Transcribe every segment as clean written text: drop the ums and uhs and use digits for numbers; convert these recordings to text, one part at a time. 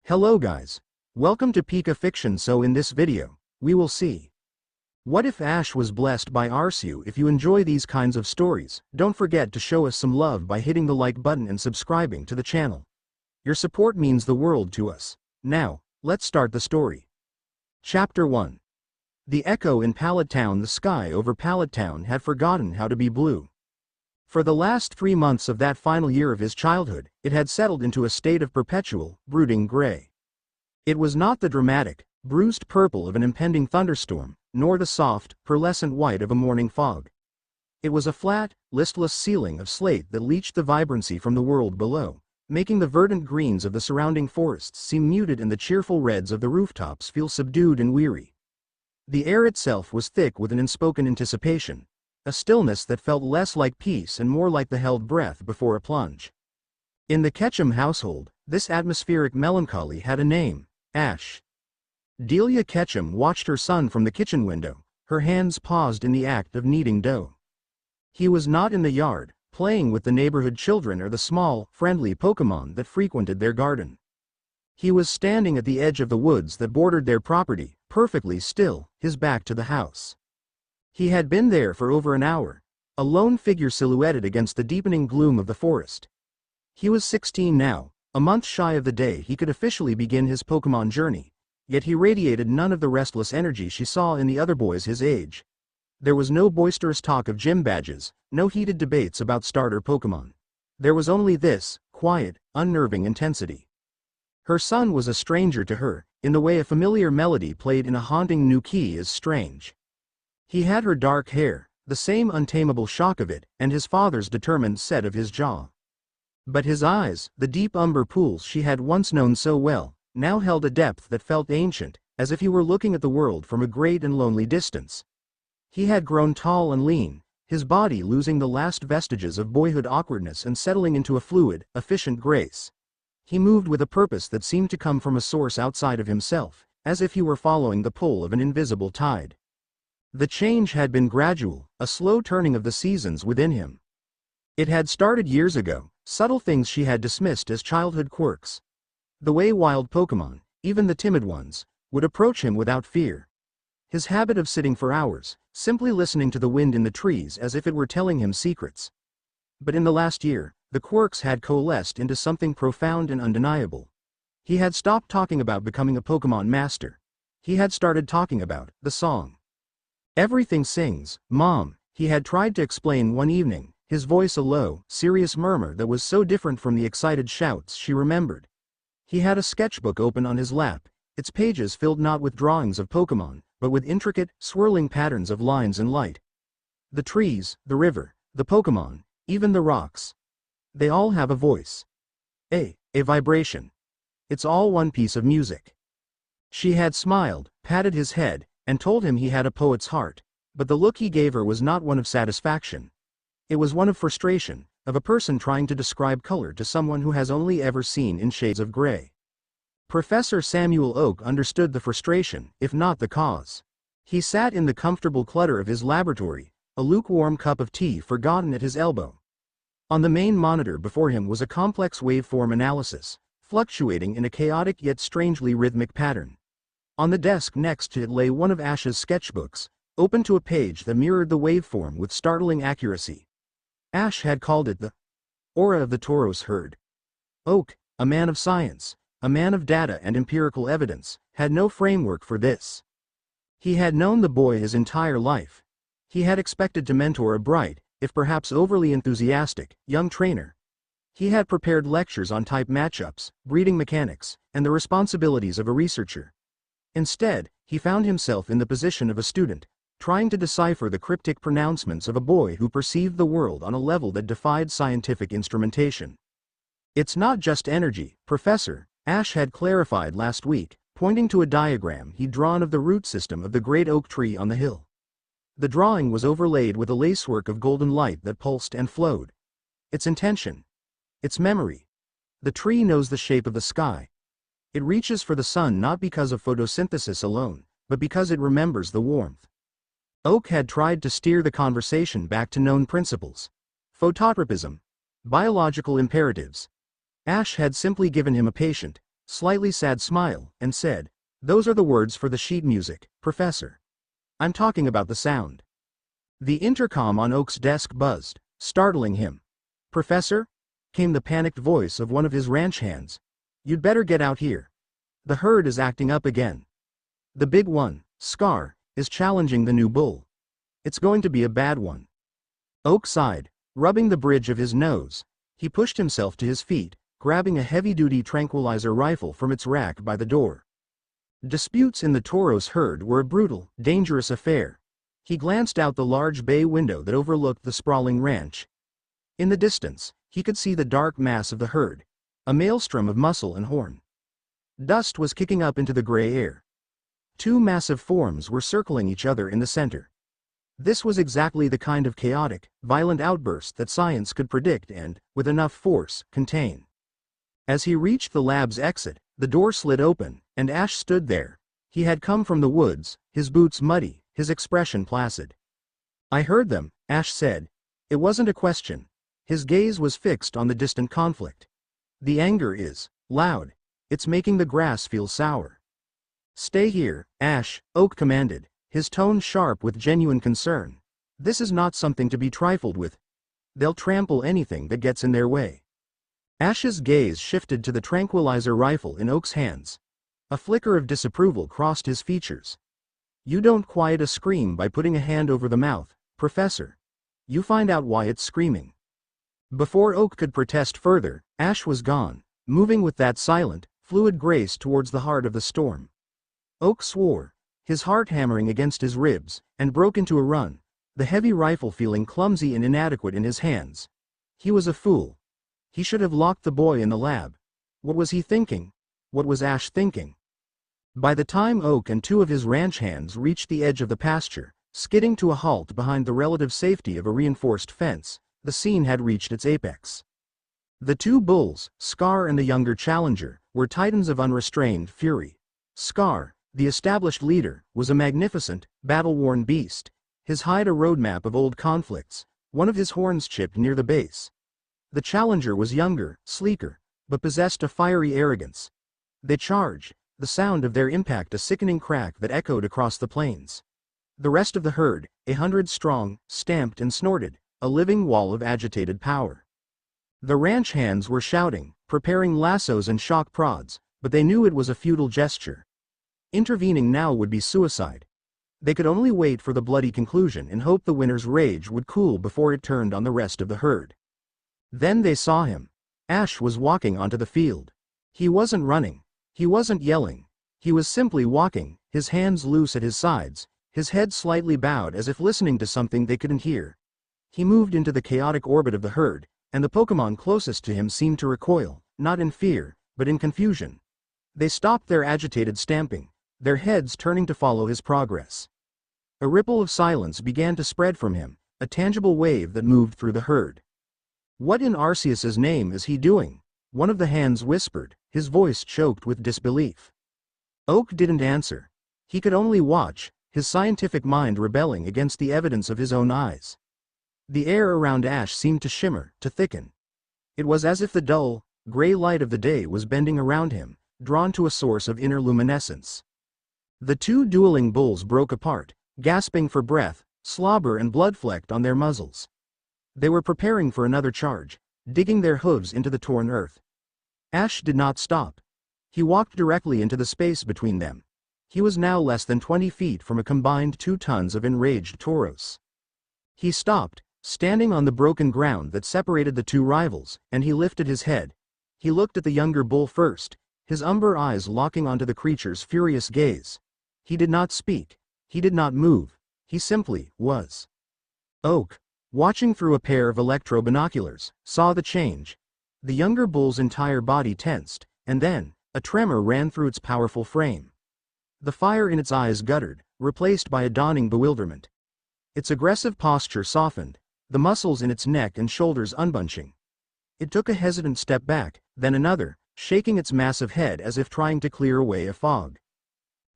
Hello guys. Welcome to Pika Fiction. So in this video, we will see what if Ash was blessed by Arceus. If you enjoy these kinds of stories, don't forget to show us some love by hitting the like button and subscribing to the channel. Your support means the world to us. Now, let's start the story. Chapter 1. The Echo in Pallet Town. The sky over Pallet Town had forgotten how to be blue. For the last 3 months of that final year of his childhood, it had settled into a state of perpetual, brooding gray. It was not the dramatic, bruised purple of an impending thunderstorm, nor the soft, pearlescent white of a morning fog. It was a flat, listless ceiling of slate that leached the vibrancy from the world below, making the verdant greens of the surrounding forests seem muted and the cheerful reds of the rooftops feel subdued and weary. The air itself was thick with an unspoken anticipation, a stillness that felt less like peace and more like the held breath before a plunge. In the Ketchum household, this atmospheric melancholy had a name: Ash. Delia Ketchum watched her son from the kitchen window, her hands paused in the act of kneading dough. He was not in the yard, playing with the neighborhood children or the small, friendly Pokémon that frequented their garden. He was standing at the edge of the woods that bordered their property, perfectly still, his back to the house. He had been there for over an hour, a lone figure silhouetted against the deepening gloom of the forest. He was 16 now, a month shy of the day he could officially begin his Pokémon journey, yet he radiated none of the restless energy she saw in the other boys his age. There was no boisterous talk of gym badges, no heated debates about starter Pokémon. There was only this, quiet, unnerving intensity. Her son was a stranger to her, in the way a familiar melody played in a haunting new key is strange. He had her dark hair, the same untamable shock of it, and his father's determined set of his jaw. But his eyes, the deep umber pools she had once known so well, now held a depth that felt ancient, as if he were looking at the world from a great and lonely distance. He had grown tall and lean, his body losing the last vestiges of boyhood awkwardness and settling into a fluid, efficient grace. He moved with a purpose that seemed to come from a source outside of himself, as if he were following the pull of an invisible tide. The change had been gradual, a slow turning of the seasons within him. It had started years ago, subtle things she had dismissed as childhood quirks. The way wild Pokémon, even the timid ones, would approach him without fear. His habit of sitting for hours, simply listening to the wind in the trees as if it were telling him secrets. But in the last year, the quirks had coalesced into something profound and undeniable. He had stopped talking about becoming a Pokémon master. He had started talking about the song. "Everything sings, Mom," he had tried to explain one evening, his voice a low, serious murmur that was so different from the excited shouts she remembered. He had a sketchbook open on his lap, its pages filled not with drawings of Pokémon, but with intricate, swirling patterns of lines and light. The trees, the river, the Pokémon, even the rocks. They all have a voice. A vibration. It's all one piece of music. She had smiled, patted his head, and told him he had a poet's heart, but the look he gave her was not one of satisfaction. It was one of frustration, of a person trying to describe color to someone who has only ever seen in shades of gray. Professor Samuel Oak understood the frustration, if not the cause. He sat in the comfortable clutter of his laboratory, a lukewarm cup of tea forgotten at his elbow. On the main monitor before him was a complex waveform analysis, fluctuating in a chaotic yet strangely rhythmic pattern. On the desk next to it lay one of Ash's sketchbooks, open to a page that mirrored the waveform with startling accuracy. Ash had called it the aura of the Tauros herd. Oak, a man of science, a man of data and empirical evidence, had no framework for this. He had known the boy his entire life. He had expected to mentor a bright, if perhaps overly enthusiastic, young trainer. He had prepared lectures on type matchups, breeding mechanics, and the responsibilities of a researcher. Instead, he found himself in the position of a student, trying to decipher the cryptic pronouncements of a boy who perceived the world on a level that defied scientific instrumentation. "It's not just energy, Professor," Ash had clarified last week, pointing to a diagram he'd drawn of the root system of the great oak tree on the hill. The drawing was overlaid with a lacework of golden light that pulsed and flowed. Its intention. Its memory. The tree knows the shape of the sky. It reaches for the sun not because of photosynthesis alone, but because it remembers the warmth. Oak had tried to steer the conversation back to known principles. Phototropism. Biological imperatives. Ash had simply given him a patient, slightly sad smile, and said, "Those are the words for the sheet music, Professor. I'm talking about the sound." The intercom on Oak's desk buzzed, startling him. "Professor?" came the panicked voice of one of his ranch hands. "You'd better get out here. The herd is acting up again. The big one, Scar, is challenging the new bull. It's going to be a bad one." Oak sighed, rubbing the bridge of his nose. He pushed himself to his feet, grabbing a heavy-duty tranquilizer rifle from its rack by the door. Disputes in the Toros herd were a brutal, dangerous affair. He glanced out the large bay window that overlooked the sprawling ranch. In the distance, he could see the dark mass of the herd, a maelstrom of muscle and horn. Dust was kicking up into the gray air. Two massive forms were circling each other in the center. This was exactly the kind of chaotic, violent outburst that science could predict and, with enough force, contain. As he reached the lab's exit, the door slid open, and Ash stood there. He had come from the woods, his boots muddy, his expression placid. "I heard them," Ash said. It wasn't a question. His gaze was fixed on the distant conflict. "The anger is loud. It's making the grass feel sour." "Stay here, Ash," Oak commanded, his tone sharp with genuine concern. "This is not something to be trifled with. They'll trample anything that gets in their way." Ash's gaze shifted to the tranquilizer rifle in Oak's hands. A flicker of disapproval crossed his features. "You don't quiet a scream by putting a hand over the mouth, Professor. You find out why it's screaming." Before Oak could protest further, Ash was gone, moving with that silent, fluid grace towards the heart of the storm. Oak swore, his heart hammering against his ribs, and broke into a run, the heavy rifle feeling clumsy and inadequate in his hands. He was a fool. He should have locked the boy in the lab. What was he thinking? What was Ash thinking? By the time Oak and two of his ranch hands reached the edge of the pasture, skidding to a halt behind the relative safety of a reinforced fence, the scene had reached its apex. The two bulls, Scar and the younger challenger, were titans of unrestrained fury. Scar, the established leader, was a magnificent, battle-worn beast, his hide a roadmap of old conflicts, one of his horns chipped near the base. The challenger was younger, sleeker, but possessed a fiery arrogance. They charged, the sound of their impact a sickening crack that echoed across the plains. The rest of the herd, 100 strong, stamped and snorted, a living wall of agitated power. The ranch hands were shouting, preparing lassos and shock prods, but they knew it was a futile gesture. Intervening now would be suicide. They could only wait for the bloody conclusion and hope the winner's rage would cool before it turned on the rest of the herd. Then they saw him. Ash was walking onto the field. He wasn't running. He wasn't yelling. He was simply walking, his hands loose at his sides, his head slightly bowed as if listening to something they couldn't hear. He moved into the chaotic orbit of the herd, and the Pokémon closest to him seemed to recoil, not in fear, but in confusion. They stopped their agitated stamping, their heads turning to follow his progress. A ripple of silence began to spread from him, a tangible wave that moved through the herd. "What in Arceus's name is he doing?" one of the hands whispered, his voice choked with disbelief. Oak didn't answer. He could only watch, his scientific mind rebelling against the evidence of his own eyes. The air around Ash seemed to shimmer, to thicken. It was as if the dull, gray light of the day was bending around him, drawn to a source of inner luminescence. The two dueling bulls broke apart, gasping for breath, slobber and blood flecked on their muzzles. They were preparing for another charge, digging their hooves into the torn earth. Ash did not stop. He walked directly into the space between them. He was now less than 20 feet from a combined 2 tons of enraged Tauros. He stopped, standing on the broken ground that separated the two rivals, and he lifted his head. He looked at the younger bull first, his umber eyes locking onto the creature's furious gaze. He did not speak. He did not move. He simply was. Oak, watching through a pair of electro-binoculars, saw the change. The younger bull's entire body tensed, and then, a tremor ran through its powerful frame. The fire in its eyes guttered, replaced by a dawning bewilderment. Its aggressive posture softened, the muscles in its neck and shoulders unbunching. It took a hesitant step back, then another, shaking its massive head as if trying to clear away a fog.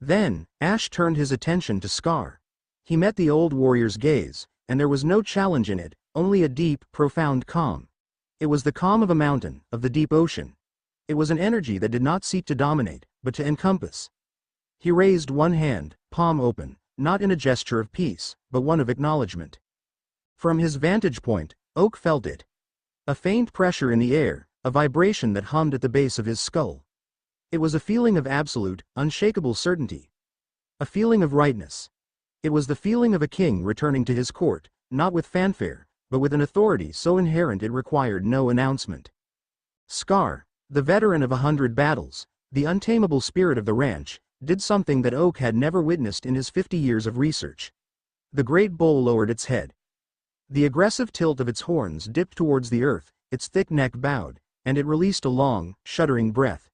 Then, Ash turned his attention to Scar. He met the old warrior's gaze, and there was no challenge in it, only a deep, profound calm. It was the calm of a mountain, of the deep ocean. It was an energy that did not seek to dominate, but to encompass. He raised one hand, palm open, not in a gesture of peace, but one of acknowledgement. From his vantage point, Oak felt it. A faint pressure in the air, a vibration that hummed at the base of his skull. It was a feeling of absolute, unshakable certainty. A feeling of rightness. It was the feeling of a king returning to his court, not with fanfare, but with an authority so inherent it required no announcement. Scar, the veteran of 100 battles, the untamable spirit of the ranch, did something that Oak had never witnessed in his 50 years of research. The great bull lowered its head. The aggressive tilt of its horns dipped towards the earth, its thick neck bowed, and it released a long, shuddering breath.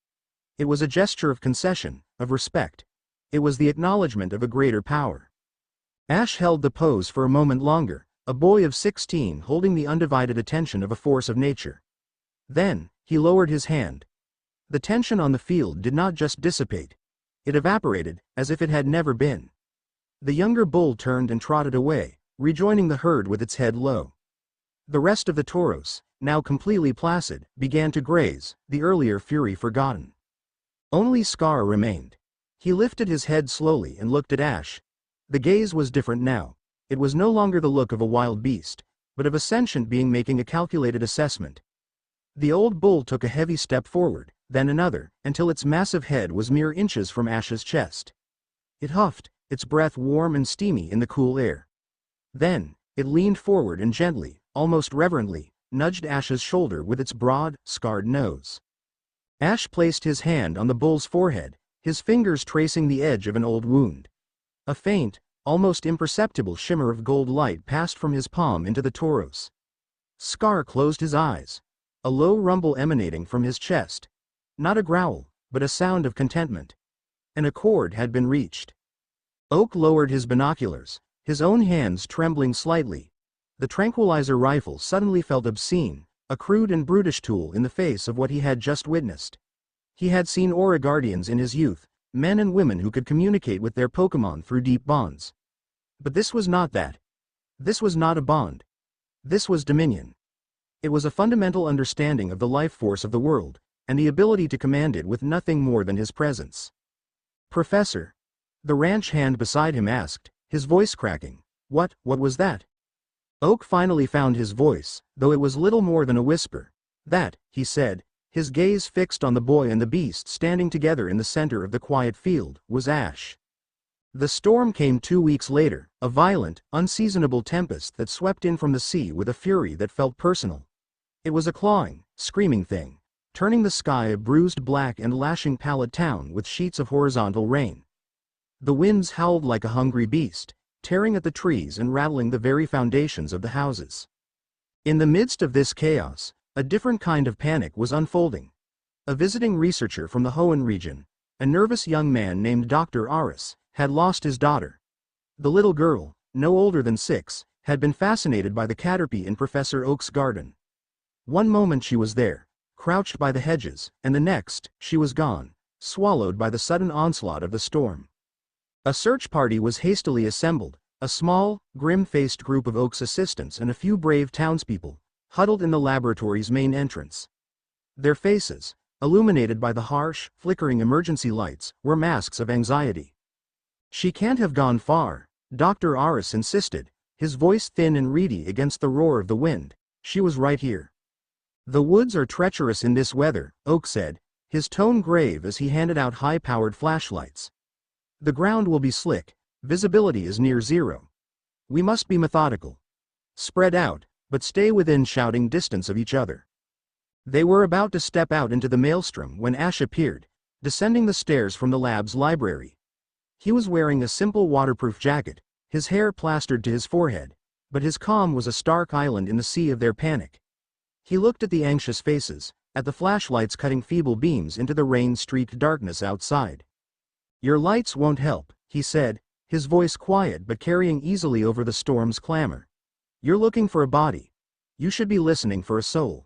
It was a gesture of concession, of respect. It was the acknowledgement of a greater power. Ash held the pose for a moment longer, a boy of 16 holding the undivided attention of a force of nature. Then, he lowered his hand. The tension on the field did not just dissipate. It evaporated, as if it had never been. The younger bull turned and trotted away, rejoining the herd with its head low. The rest of the toros, now completely placid, began to graze, the earlier fury forgotten. Only Scar remained. He lifted his head slowly and looked at Ash. The gaze was different now. It was no longer the look of a wild beast, but of a sentient being making a calculated assessment. The old bull took a heavy step forward, then another, until its massive head was mere inches from Ash's chest. It huffed, its breath warm and steamy in the cool air. Then, it leaned forward and gently, almost reverently, nudged Ash's shoulder with its broad, scarred nose. Ash placed his hand on the bull's forehead, his fingers tracing the edge of an old wound. A faint, almost imperceptible shimmer of gold light passed from his palm into the toro's. Scar closed his eyes, a low rumble emanating from his chest. Not a growl, but a sound of contentment. An accord had been reached. Oak lowered his binoculars, his own hands trembling slightly. The tranquilizer rifle suddenly felt obscene, a crude and brutish tool in the face of what he had just witnessed. He had seen Aura Guardians in his youth, men and women who could communicate with their Pokémon through deep bonds. But this was not that. This was not a bond. This was dominion. It was a fundamental understanding of the life force of the world, and the ability to command it with nothing more than his presence. "Professor?" The ranch hand beside him asked, his voice cracking. What was that?" Oak finally found his voice, though it was little more than a whisper. "That," he said, his gaze fixed on the boy and the beast standing together in the center of the quiet field, was Ash. The storm came 2 weeks later, a violent, unseasonable tempest that swept in from the sea with a fury that felt personal. It was a clawing, screaming thing, turning the sky a bruised black and lashing pallid town with sheets of horizontal rain. The winds howled like a hungry beast, tearing at the trees and rattling the very foundations of the houses. In the midst of this chaos, a different kind of panic was unfolding. A visiting researcher from the Hoenn region, a nervous young man named Dr. Arceus, had lost his daughter. The little girl, no older than 6, had been fascinated by the caterpie in Professor Oak's garden. One moment she was there, crouched by the hedges, and the next, she was gone, swallowed by the sudden onslaught of the storm. A search party was hastily assembled, a small, grim-faced group of Oak's assistants and a few brave townspeople, huddled in the laboratory's main entrance. Their faces, illuminated by the harsh, flickering emergency lights, were masks of anxiety. "She can't have gone far," Dr. Arceus insisted, his voice thin and reedy against the roar of the wind. "She was right here." "The woods are treacherous in this weather," Oak said, his tone grave as he handed out high-powered flashlights. "The ground will be slick, visibility is near zero. We must be methodical. Spread out, but stay within shouting distance of each other." They were about to step out into the maelstrom when Ash appeared, descending the stairs from the lab's library. He was wearing a simple waterproof jacket, his hair plastered to his forehead, but his calm was a stark island in the sea of their panic. He looked at the anxious faces, at the flashlights cutting feeble beams into the rain-streaked darkness outside. "Your lights won't help," he said, his voice quiet but carrying easily over the storm's clamor. "You're looking for a body. You should be listening for a soul."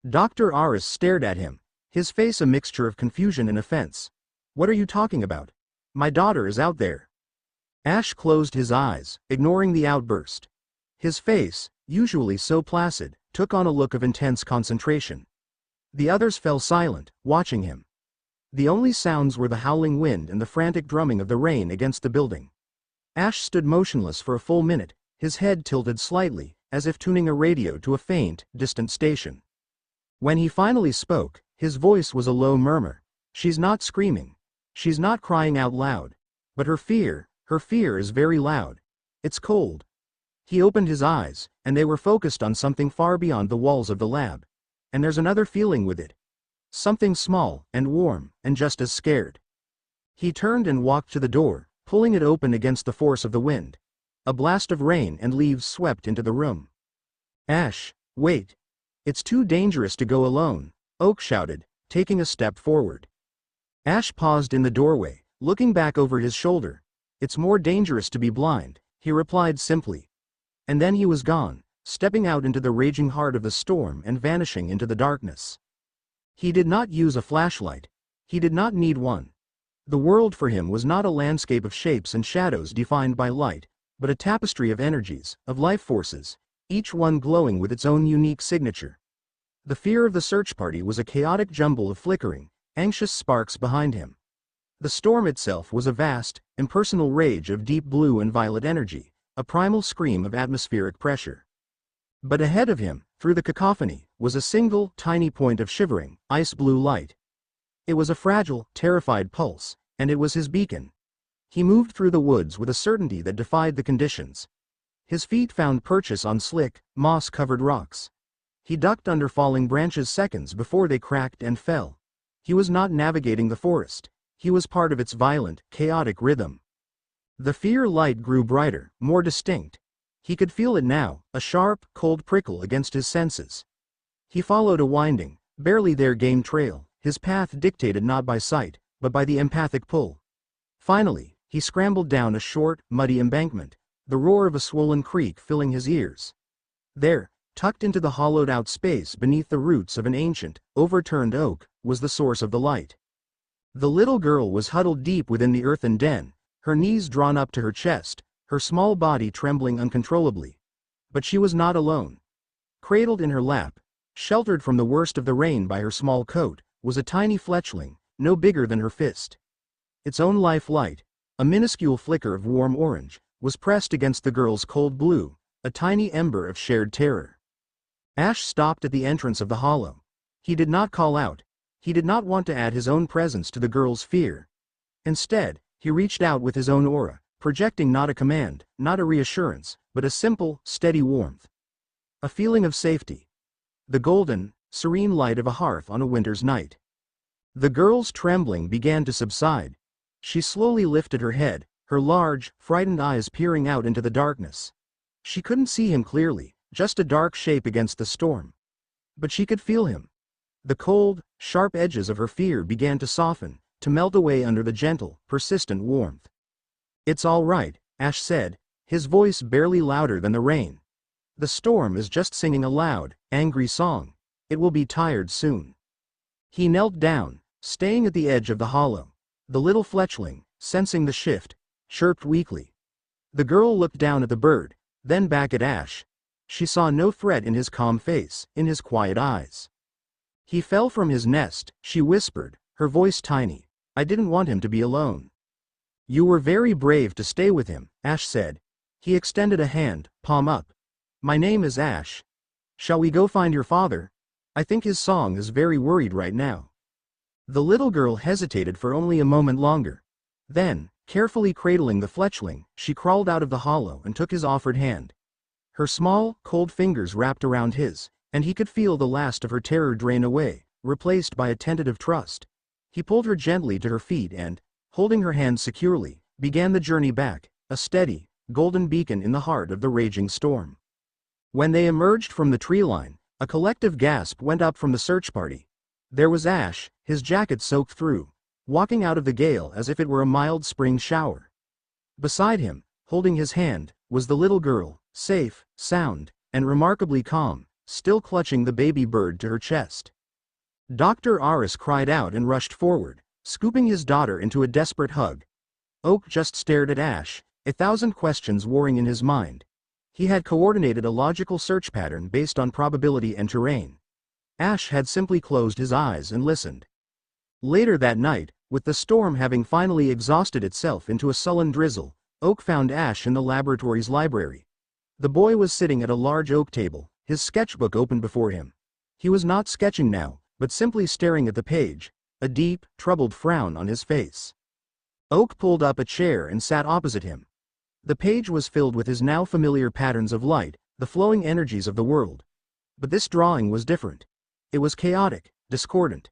Dr. Arceus stared at him, his face a mixture of confusion and offense. "What are you talking about? My daughter is out there." Ash closed his eyes, ignoring the outburst. His face, usually so placid, took on a look of intense concentration. The others fell silent, watching him. The only sounds were the howling wind and the frantic drumming of the rain against the building. Ash stood motionless for a full minute, his head tilted slightly, as if tuning a radio to a faint, distant station. When he finally spoke, his voice was a low murmur. "She's not screaming. She's not crying out loud. But her fear is very loud. It's cold." He opened his eyes, and they were focused on something far beyond the walls of the lab. "And there's another feeling with it. Something small, and warm, and just as scared." He turned and walked to the door, pulling it open against the force of the wind. A blast of rain and leaves swept into the room. "Ash, wait. It's too dangerous to go alone," Oak shouted, taking a step forward. Ash paused in the doorway, looking back over his shoulder. "It's more dangerous to be blind," he replied simply. And then he was gone, stepping out into the raging heart of the storm and vanishing into the darkness. He did not use a flashlight. He did not need one. The world for him was not a landscape of shapes and shadows defined by light, but a tapestry of energies, of life forces, each one glowing with its own unique signature. The fear of the search party was a chaotic jumble of flickering, anxious sparks behind him. The storm itself was a vast, impersonal rage of deep blue and violet energy, a primal scream of atmospheric pressure. But ahead of him, through the cacophony, was a single, tiny point of shivering, ice-blue light. It was a fragile, terrified pulse, and it was his beacon. He moved through the woods with a certainty that defied the conditions. His feet found purchase on slick, moss-covered rocks. He ducked under falling branches seconds before they cracked and fell. He was not navigating the forest. He was part of its violent, chaotic rhythm. The fear light grew brighter, more distinct. He could feel it now, a sharp, cold prickle against his senses. He followed a winding, barely there game trail, his path dictated not by sight, but by the empathic pull. Finally, he scrambled down a short, muddy embankment, the roar of a swollen creek filling his ears. There, tucked into the hollowed-out space beneath the roots of an ancient, overturned oak, was the source of the light. The little girl was huddled deep within the earthen den, her knees drawn up to her chest, her small body trembling uncontrollably. But she was not alone. Cradled in her lap, sheltered from the worst of the rain by her small coat, was a tiny fletchling, no bigger than her fist. Its own life light, a minuscule flicker of warm orange, was pressed against the girl's cold blue, a tiny ember of shared terror. Ash stopped at the entrance of the hollow. He did not call out. He did not want to add his own presence to the girl's fear. Instead, he reached out with his own aura, projecting not a command, not a reassurance, but a simple, steady warmth. A feeling of safety. The golden, serene light of a hearth on a winter's night. The girl's trembling began to subside. She slowly lifted her head, her large, frightened eyes peering out into the darkness. She couldn't see him clearly, just a dark shape against the storm. But she could feel him. The cold, sharp edges of her fear began to soften, to melt away under the gentle, persistent warmth. "It's all right," Ash said, his voice barely louder than the rain. "The storm is just singing a loud, angry song. It will be tired soon." He knelt down, staying at the edge of the hollow. The little fletchling, sensing the shift, chirped weakly. The girl looked down at the bird, then back at Ash. She saw no threat in his calm face, in his quiet eyes. "He fell from his nest," she whispered, her voice tiny. "I didn't want him to be alone." "You were very brave to stay with him," Ash said. He extended a hand, palm up. "My name is Ash. Shall we go find your father? I think his song is very worried right now." The little girl hesitated for only a moment longer. Then, carefully cradling the fletchling, she crawled out of the hollow and took his offered hand. Her small, cold fingers wrapped around his, and he could feel the last of her terror drain away, replaced by a tentative trust. He pulled her gently to her feet and, holding her hand securely, began the journey back, a steady, golden beacon in the heart of the raging storm. When they emerged from the tree line, a collective gasp went up from the search party. There was Ash, his jacket soaked through, walking out of the gale as if it were a mild spring shower. Beside him, holding his hand, was the little girl, safe, sound, and remarkably calm, still clutching the baby bird to her chest. Dr. Arceus cried out and rushed forward, scooping his daughter into a desperate hug. Oak just stared at Ash, a thousand questions warring in his mind. He had coordinated a logical search pattern based on probability and terrain. Ash had simply closed his eyes and listened. Later that night, with the storm having finally exhausted itself into a sullen drizzle, Oak found Ash in the laboratory's library. The boy was sitting at a large oak table, his sketchbook open before him. He was not sketching now, but simply staring at the page, a deep, troubled frown on his face. Oak pulled up a chair and sat opposite him. The page was filled with his now familiar patterns of light, the flowing energies of the world. But this drawing was different. It was chaotic, discordant.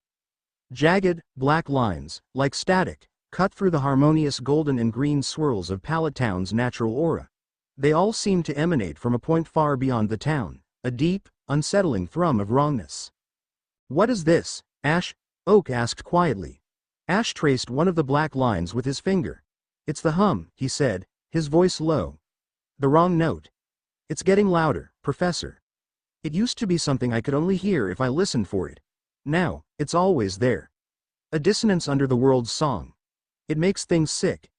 Jagged, black lines, like static, cut through the harmonious golden and green swirls of Pallet Town's natural aura. They all seemed to emanate from a point far beyond the town, a deep, unsettling thrum of wrongness. "What is this, Ash?" Oak asked quietly. Ash traced one of the black lines with his finger. "It's the hum," he said, his voice low. "The wrong note. It's getting louder, Professor. It used to be something I could only hear if I listened for it. Now, it's always there. A dissonance under the world's song. It makes things sick.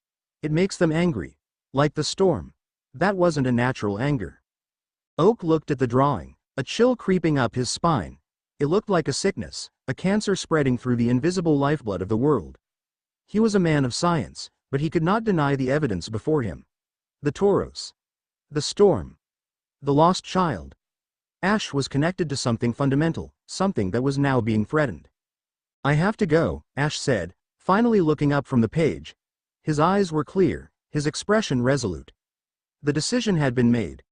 It makes them angry. Like the storm. That wasn't a natural anger." Oak looked at the drawing, a chill creeping up his spine. It looked like a sickness, a cancer spreading through the invisible lifeblood of the world. He was a man of science, but he could not deny the evidence before him. The Tauros. The storm. The lost child. Ash was connected to something fundamental, something that was now being threatened. "I have to go," Ash said, finally looking up from the page. His eyes were clear, his expression resolute. The decision had been made.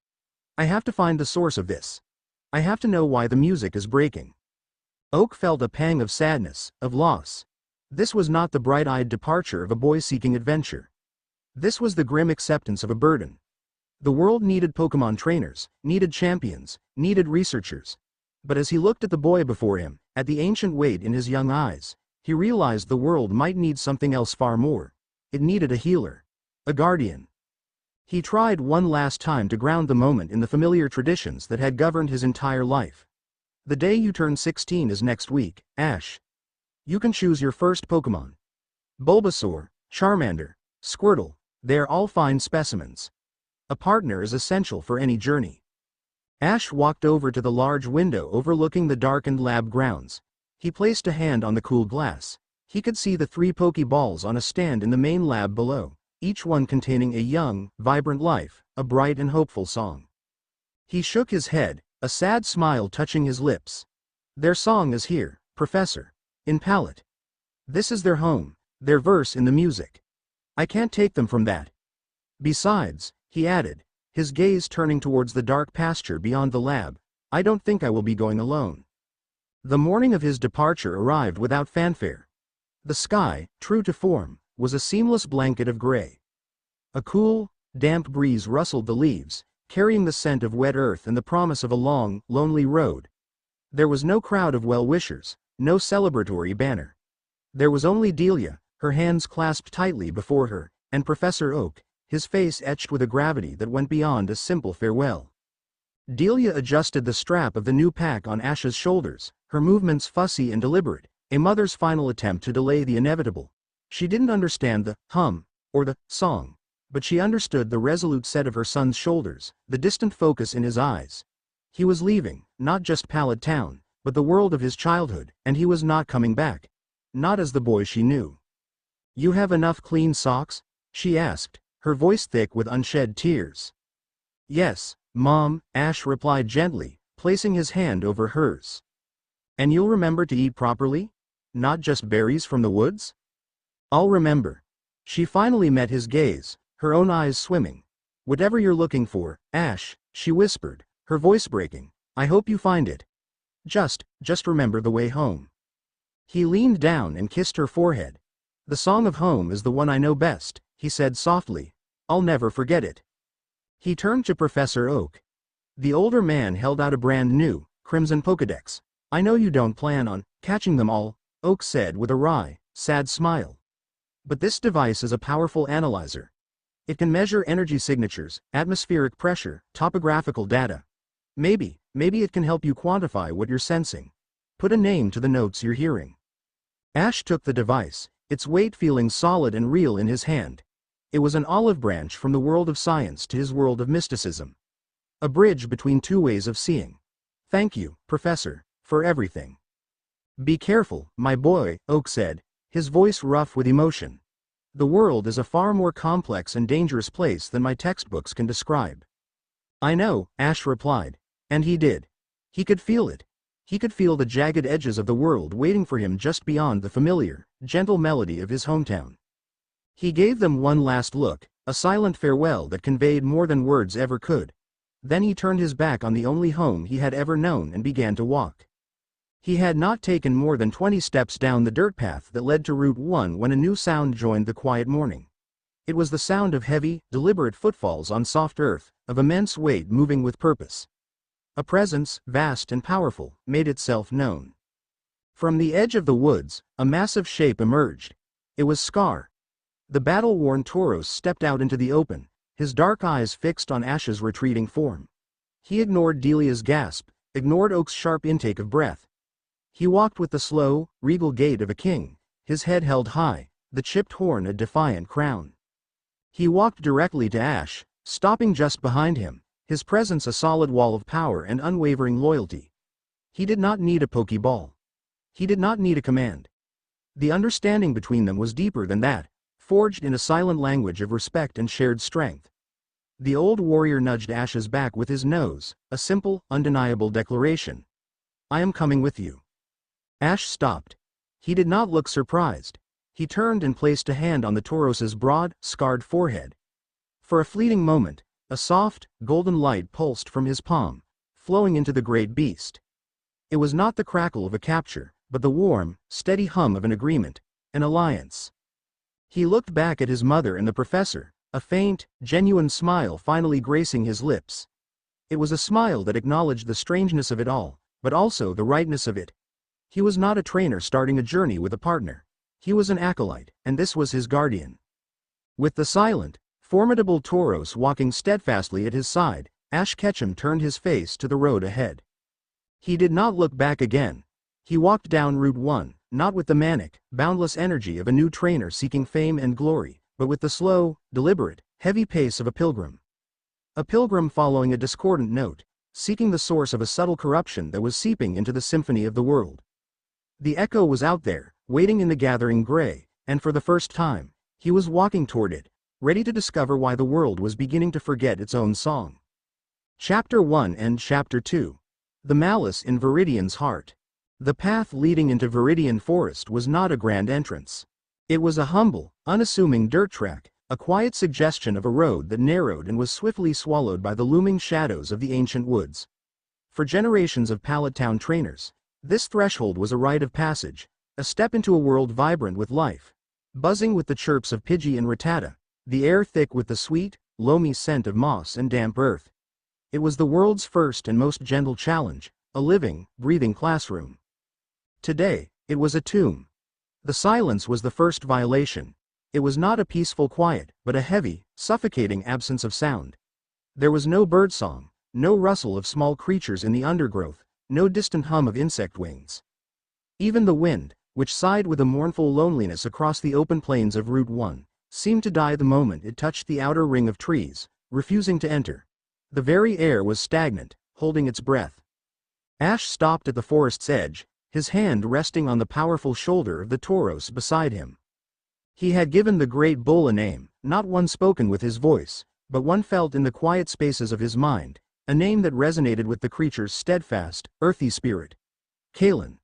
"I have to find the source of this. I have to know why the music is breaking." Oak felt a pang of sadness, of loss. This was not the bright-eyed departure of a boy seeking adventure. This was the grim acceptance of a burden. The world needed Pokemon trainers, needed champions, needed researchers. But as he looked at the boy before him, at the ancient weight in his young eyes, he realized the world might need something else far more. It needed a healer. A guardian. He tried one last time to ground the moment in the familiar traditions that had governed his entire life. "The day you turn 16 is next week, Ash. You can choose your first Pokemon. Bulbasaur, Charmander, Squirtle, they're all fine specimens. A partner is essential for any journey." Ash walked over to the large window overlooking the darkened lab grounds. He placed a hand on the cool glass. He could see the 3 Pokeballs on a stand in the main lab below, each one containing a young, vibrant life, a bright and hopeful song. He shook his head, a sad smile touching his lips. "Their song is here, Professor. In Pallet. This is their home, their verse in the music. I can't take them from that. Besides," he added, his gaze turning towards the dark pasture beyond the lab, "I don't think I will be going alone." The morning of his departure arrived without fanfare. The sky, true to form, was a seamless blanket of gray. A cool, damp breeze rustled the leaves, carrying the scent of wet earth and the promise of a long, lonely road. There was no crowd of well-wishers, no celebratory banner. There was only Delia, her hands clasped tightly before her, and Professor Oak, his face etched with a gravity that went beyond a simple farewell. Delia adjusted the strap of the new pack on Ash's shoulders, her movements fussy and deliberate, a mother's final attempt to delay the inevitable. She didn't understand the hum, or the song, but she understood the resolute set of her son's shoulders, the distant focus in his eyes. He was leaving, not just Pallet Town, but the world of his childhood, and he was not coming back. Not as the boy she knew. "You have enough clean socks?" she asked, her voice thick with unshed tears. "Yes, Mom," Ash replied gently, placing his hand over hers. "And you'll remember to eat properly? Not just berries from the woods?" "I'll remember." She finally met his gaze, her own eyes swimming. "Whatever you're looking for, Ash," she whispered, her voice breaking, "I hope you find it. Just remember the way home." He leaned down and kissed her forehead. "The song of home is the one I know best," he said softly. "I'll never forget it." He turned to Professor Oak. The older man held out a brand new, crimson Pokédex. "I know you don't plan on catching them all," Oak said with a wry, sad smile. "But this device is a powerful analyzer. It can measure energy signatures, atmospheric pressure, topographical data. Maybe it can help you quantify what you're sensing. Put a name to the notes you're hearing." Ash took the device, its weight feeling solid and real in his hand. It was an olive branch from the world of science to his world of mysticism. A bridge between two ways of seeing. "Thank you, Professor," For everything. Be careful, my boy, Oak said, his voice rough with emotion. The world is a far more complex and dangerous place than my textbooks can describe. I know, Ash replied. And he did. He could feel it. He could feel the jagged edges of the world waiting for him just beyond the familiar, gentle melody of his hometown. He gave them one last look, a silent farewell that conveyed more than words ever could. Then he turned his back on the only home he had ever known and began to walk. He had not taken more than 20 steps down the dirt path that led to Route 1 when a new sound joined the quiet morning. It was the sound of heavy, deliberate footfalls on soft earth, of immense weight moving with purpose. A presence, vast and powerful, made itself known. From the edge of the woods, a massive shape emerged. It was Scar. The battle-worn Tauros stepped out into the open, his dark eyes fixed on Ash's retreating form. He ignored Delia's gasp, ignored Oak's sharp intake of breath. He walked with the slow, regal gait of a king, his head held high, the chipped horn a defiant crown. He walked directly to Ash, stopping just behind him, his presence a solid wall of power and unwavering loyalty. He did not need a pokeball. He did not need a command. The understanding between them was deeper than that, forged in a silent language of respect and shared strength. The old warrior nudged Ash's back with his nose, a simple, undeniable declaration. I am coming with you. Ash stopped. He did not look surprised. He turned and placed a hand on the Tauros's broad, scarred forehead. For a fleeting moment, a soft, golden light pulsed from his palm, flowing into the great beast. It was not the crackle of a capture, but the warm, steady hum of an agreement, an alliance. He looked back at his mother and the professor, a faint, genuine smile finally gracing his lips. It was a smile that acknowledged the strangeness of it all, but also the rightness of it. He was not a trainer starting a journey with a partner. He was an acolyte, and this was his guardian. With the silent, formidable Tauros walking steadfastly at his side, Ash Ketchum turned his face to the road ahead. He did not look back again. He walked down Route 1, not with the manic, boundless energy of a new trainer seeking fame and glory, but with the slow, deliberate, heavy pace of a pilgrim. A pilgrim following a discordant note, seeking the source of a subtle corruption that was seeping into the symphony of the world. The echo was out there, waiting in the gathering gray, and for the first time, he was walking toward it, ready to discover why the world was beginning to forget its own song. Chapter 1 and Chapter 2. The Malice in Viridian's Heart. The path leading into Viridian Forest was not a grand entrance. It was a humble, unassuming dirt track, a quiet suggestion of a road that narrowed and was swiftly swallowed by the looming shadows of the ancient woods. For generations of Pallet Town trainers, this threshold was a rite of passage, a step into a world vibrant with life, buzzing with the chirps of Pidgey and Rattata, the air thick with the sweet, loamy scent of moss and damp earth. It was the world's first and most gentle challenge, a living, breathing classroom. Today, it was a tomb. The silence was the first violation. It was not a peaceful quiet, but a heavy, suffocating absence of sound. There was no birdsong, no rustle of small creatures in the undergrowth, no distant hum of insect wings. Even the wind, which sighed with a mournful loneliness across the open plains of Route 1, seemed to die the moment it touched the outer ring of trees, refusing to enter. The very air was stagnant, holding its breath. Ash stopped at the forest's edge, his hand resting on the powerful shoulder of the Tauros beside him. He had given the great bull a name, not one spoken with his voice, but one felt in the quiet spaces of his mind, a name that resonated with the creature's steadfast, earthy spirit. Kalen.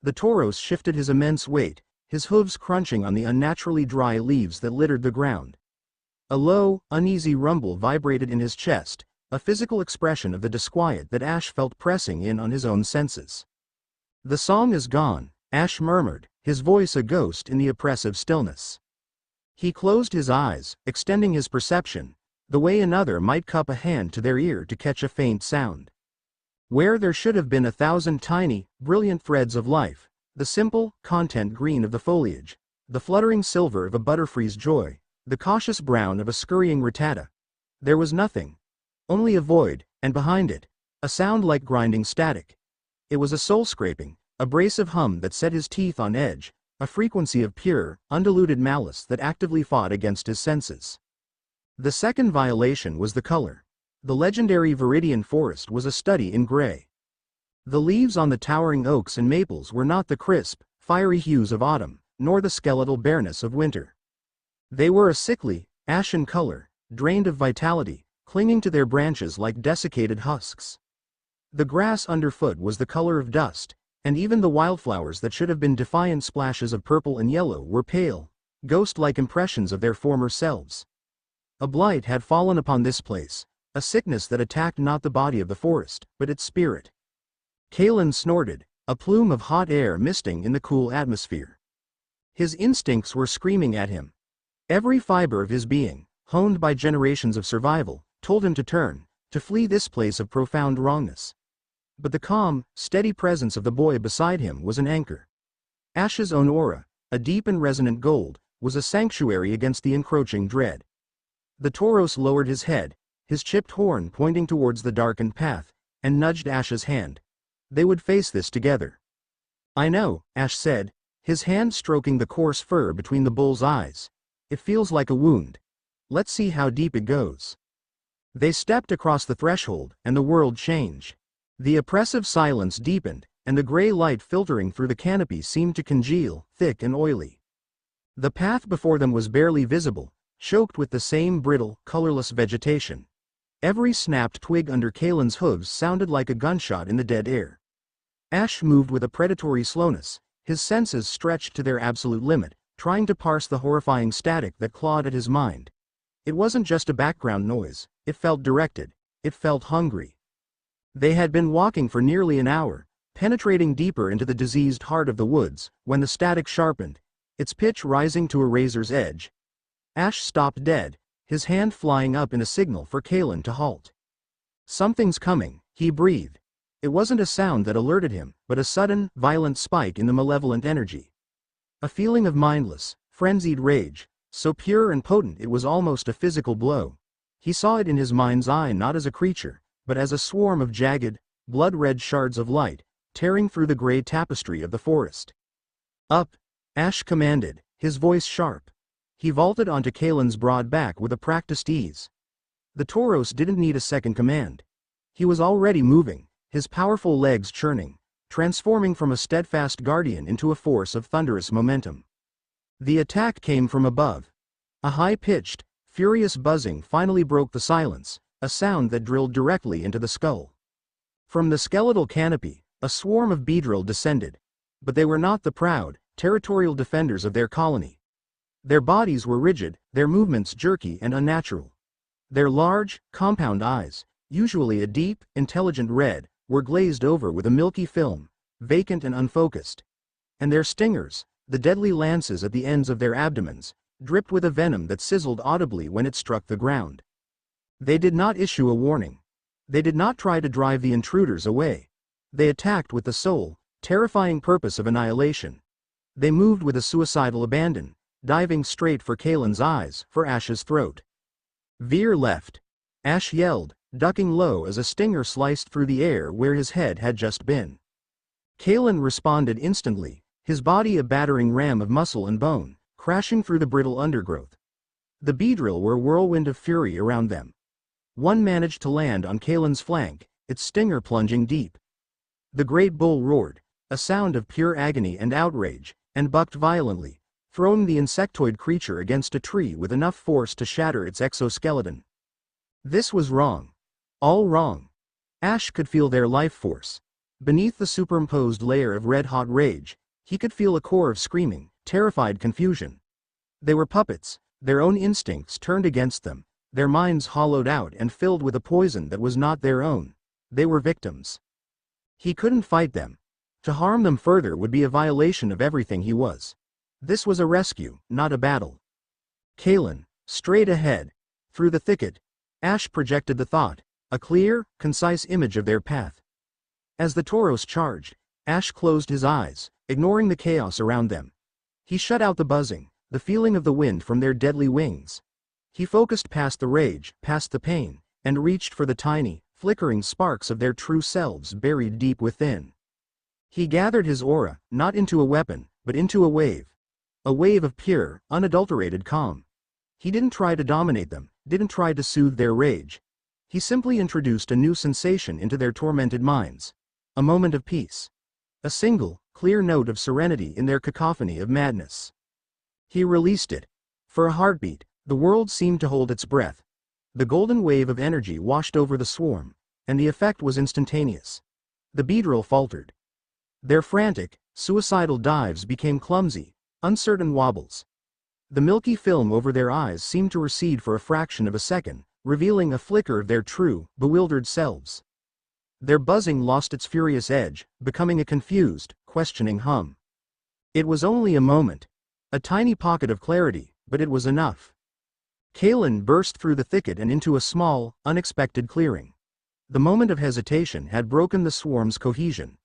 The Tauros shifted his immense weight, his hooves crunching on the unnaturally dry leaves that littered the ground. A low, uneasy rumble vibrated in his chest, a physical expression of the disquiet that Ash felt pressing in on his own senses. The song is gone, Ash murmured, his voice a ghost in the oppressive stillness. He closed his eyes, extending his perception, the way another might cup a hand to their ear to catch a faint sound. Where there should have been 1,000 tiny, brilliant threads of life, the simple, content green of the foliage, the fluttering silver of a butterfree's joy, the cautious brown of a scurrying Rattata. There was nothing. Only a void, and behind it, a sound like grinding static. It was a soul-scraping, abrasive hum that set his teeth on edge, a frequency of pure, undiluted malice that actively fought against his senses. The second violation was the color. The legendary Viridian Forest was a study in gray. The leaves on the towering oaks and maples were not the crisp, fiery hues of autumn, nor the skeletal bareness of winter. They were a sickly, ashen color, drained of vitality, clinging to their branches like desiccated husks. The grass underfoot was the color of dust, and even the wildflowers that should have been defiant splashes of purple and yellow were pale, ghost-like impressions of their former selves. A blight had fallen upon this place, a sickness that attacked not the body of the forest, but its spirit. Kalen snorted, a plume of hot air misting in the cool atmosphere. His instincts were screaming at him. Every fiber of his being, honed by generations of survival, told him to turn, to flee this place of profound wrongness. But the calm, steady presence of the boy beside him was an anchor. Ash's own aura, a deep and resonant gold, was a sanctuary against the encroaching dread. The Tauros lowered his head, his chipped horn pointing towards the darkened path, and nudged Ash's hand. They would face this together. "I know," Ash said, his hand stroking the coarse fur between the bull's eyes. "It feels like a wound. Let's see how deep it goes." They stepped across the threshold, and the world changed. The oppressive silence deepened, and the gray light filtering through the canopy seemed to congeal, thick and oily. The path before them was barely visible, choked with the same brittle, colorless vegetation. Every snapped twig under Kalen's hooves sounded like a gunshot in the dead air. Ash moved with a predatory slowness, his senses stretched to their absolute limit, trying to parse the horrifying static that clawed at his mind. It wasn't just a background noise, it felt directed, it felt hungry. They had been walking for nearly an hour, penetrating deeper into the diseased heart of the woods, when the static sharpened, its pitch rising to a razor's edge. Ash stopped dead, his hand flying up in a signal for Kalen to halt. "Something's coming," he breathed. It wasn't a sound that alerted him, but a sudden, violent spike in the malevolent energy. A feeling of mindless, frenzied rage, so pure and potent it was almost a physical blow. He saw it in his mind's eye not as a creature, but as a swarm of jagged, blood-red shards of light, tearing through the gray tapestry of the forest. "Up!" Ash commanded, his voice sharp. He vaulted onto Kalen's broad back with a practiced ease. The Tauros didn't need a second command. He was already moving, his powerful legs churning, transforming from a steadfast guardian into a force of thunderous momentum. The attack came from above. A high-pitched, furious buzzing finally broke the silence, a sound that drilled directly into the skull. From the skeletal canopy, a swarm of beedrill descended. But they were not the proud, territorial defenders of their colony. Their bodies were rigid, their movements jerky and unnatural. Their large, compound eyes, usually a deep, intelligent red, were glazed over with a milky film, vacant and unfocused. And their stingers, the deadly lances at the ends of their abdomens, dripped with a venom that sizzled audibly when it struck the ground. They did not issue a warning. They did not try to drive the intruders away. They attacked with the sole, terrifying purpose of annihilation. They moved with a suicidal abandon, diving straight for Kalen's eyes, for Ash's throat. "Veer left!" Ash yelled, ducking low as a stinger sliced through the air where his head had just been. Kalen responded instantly, his body a battering ram of muscle and bone, crashing through the brittle undergrowth. The beedrill were a whirlwind of fury around them. One managed to land on Kalen's flank, its stinger plunging deep. The great bull roared, a sound of pure agony and outrage, and bucked violently, throwing the insectoid creature against a tree with enough force to shatter its exoskeleton. This was wrong. All wrong. Ash could feel their life force. Beneath the superimposed layer of red-hot rage, he could feel a core of screaming, terrified confusion. They were puppets, their own instincts turned against them, their minds hollowed out and filled with a poison that was not their own. They were victims. He couldn't fight them. To harm them further would be a violation of everything he was. This was a rescue, not a battle. Kalen, straight ahead. Through the thicket, Ash projected the thought, a clear, concise image of their path. As the Tauros charged, Ash closed his eyes, ignoring the chaos around them. He shut out the buzzing, the feeling of the wind from their deadly wings. He focused past the rage, past the pain, and reached for the tiny, flickering sparks of their true selves buried deep within. He gathered his aura, not into a weapon, but into a wave. A wave of pure, unadulterated calm. He didn't try to dominate them, didn't try to soothe their rage. He simply introduced a new sensation into their tormented minds. A moment of peace. A single, clear note of serenity in their cacophony of madness. He released it. For a heartbeat, the world seemed to hold its breath. The golden wave of energy washed over the swarm, and the effect was instantaneous. The Beedrill faltered. Their frantic, suicidal dives became clumsy, uncertain wobbles. The milky film over their eyes seemed to recede for a fraction of a second, revealing a flicker of their true, bewildered selves. Their buzzing lost its furious edge, becoming a confused, questioning hum. It was only a moment. A tiny pocket of clarity, but it was enough. Kalen burst through the thicket and into a small, unexpected clearing. The moment of hesitation had broken the swarm's cohesion.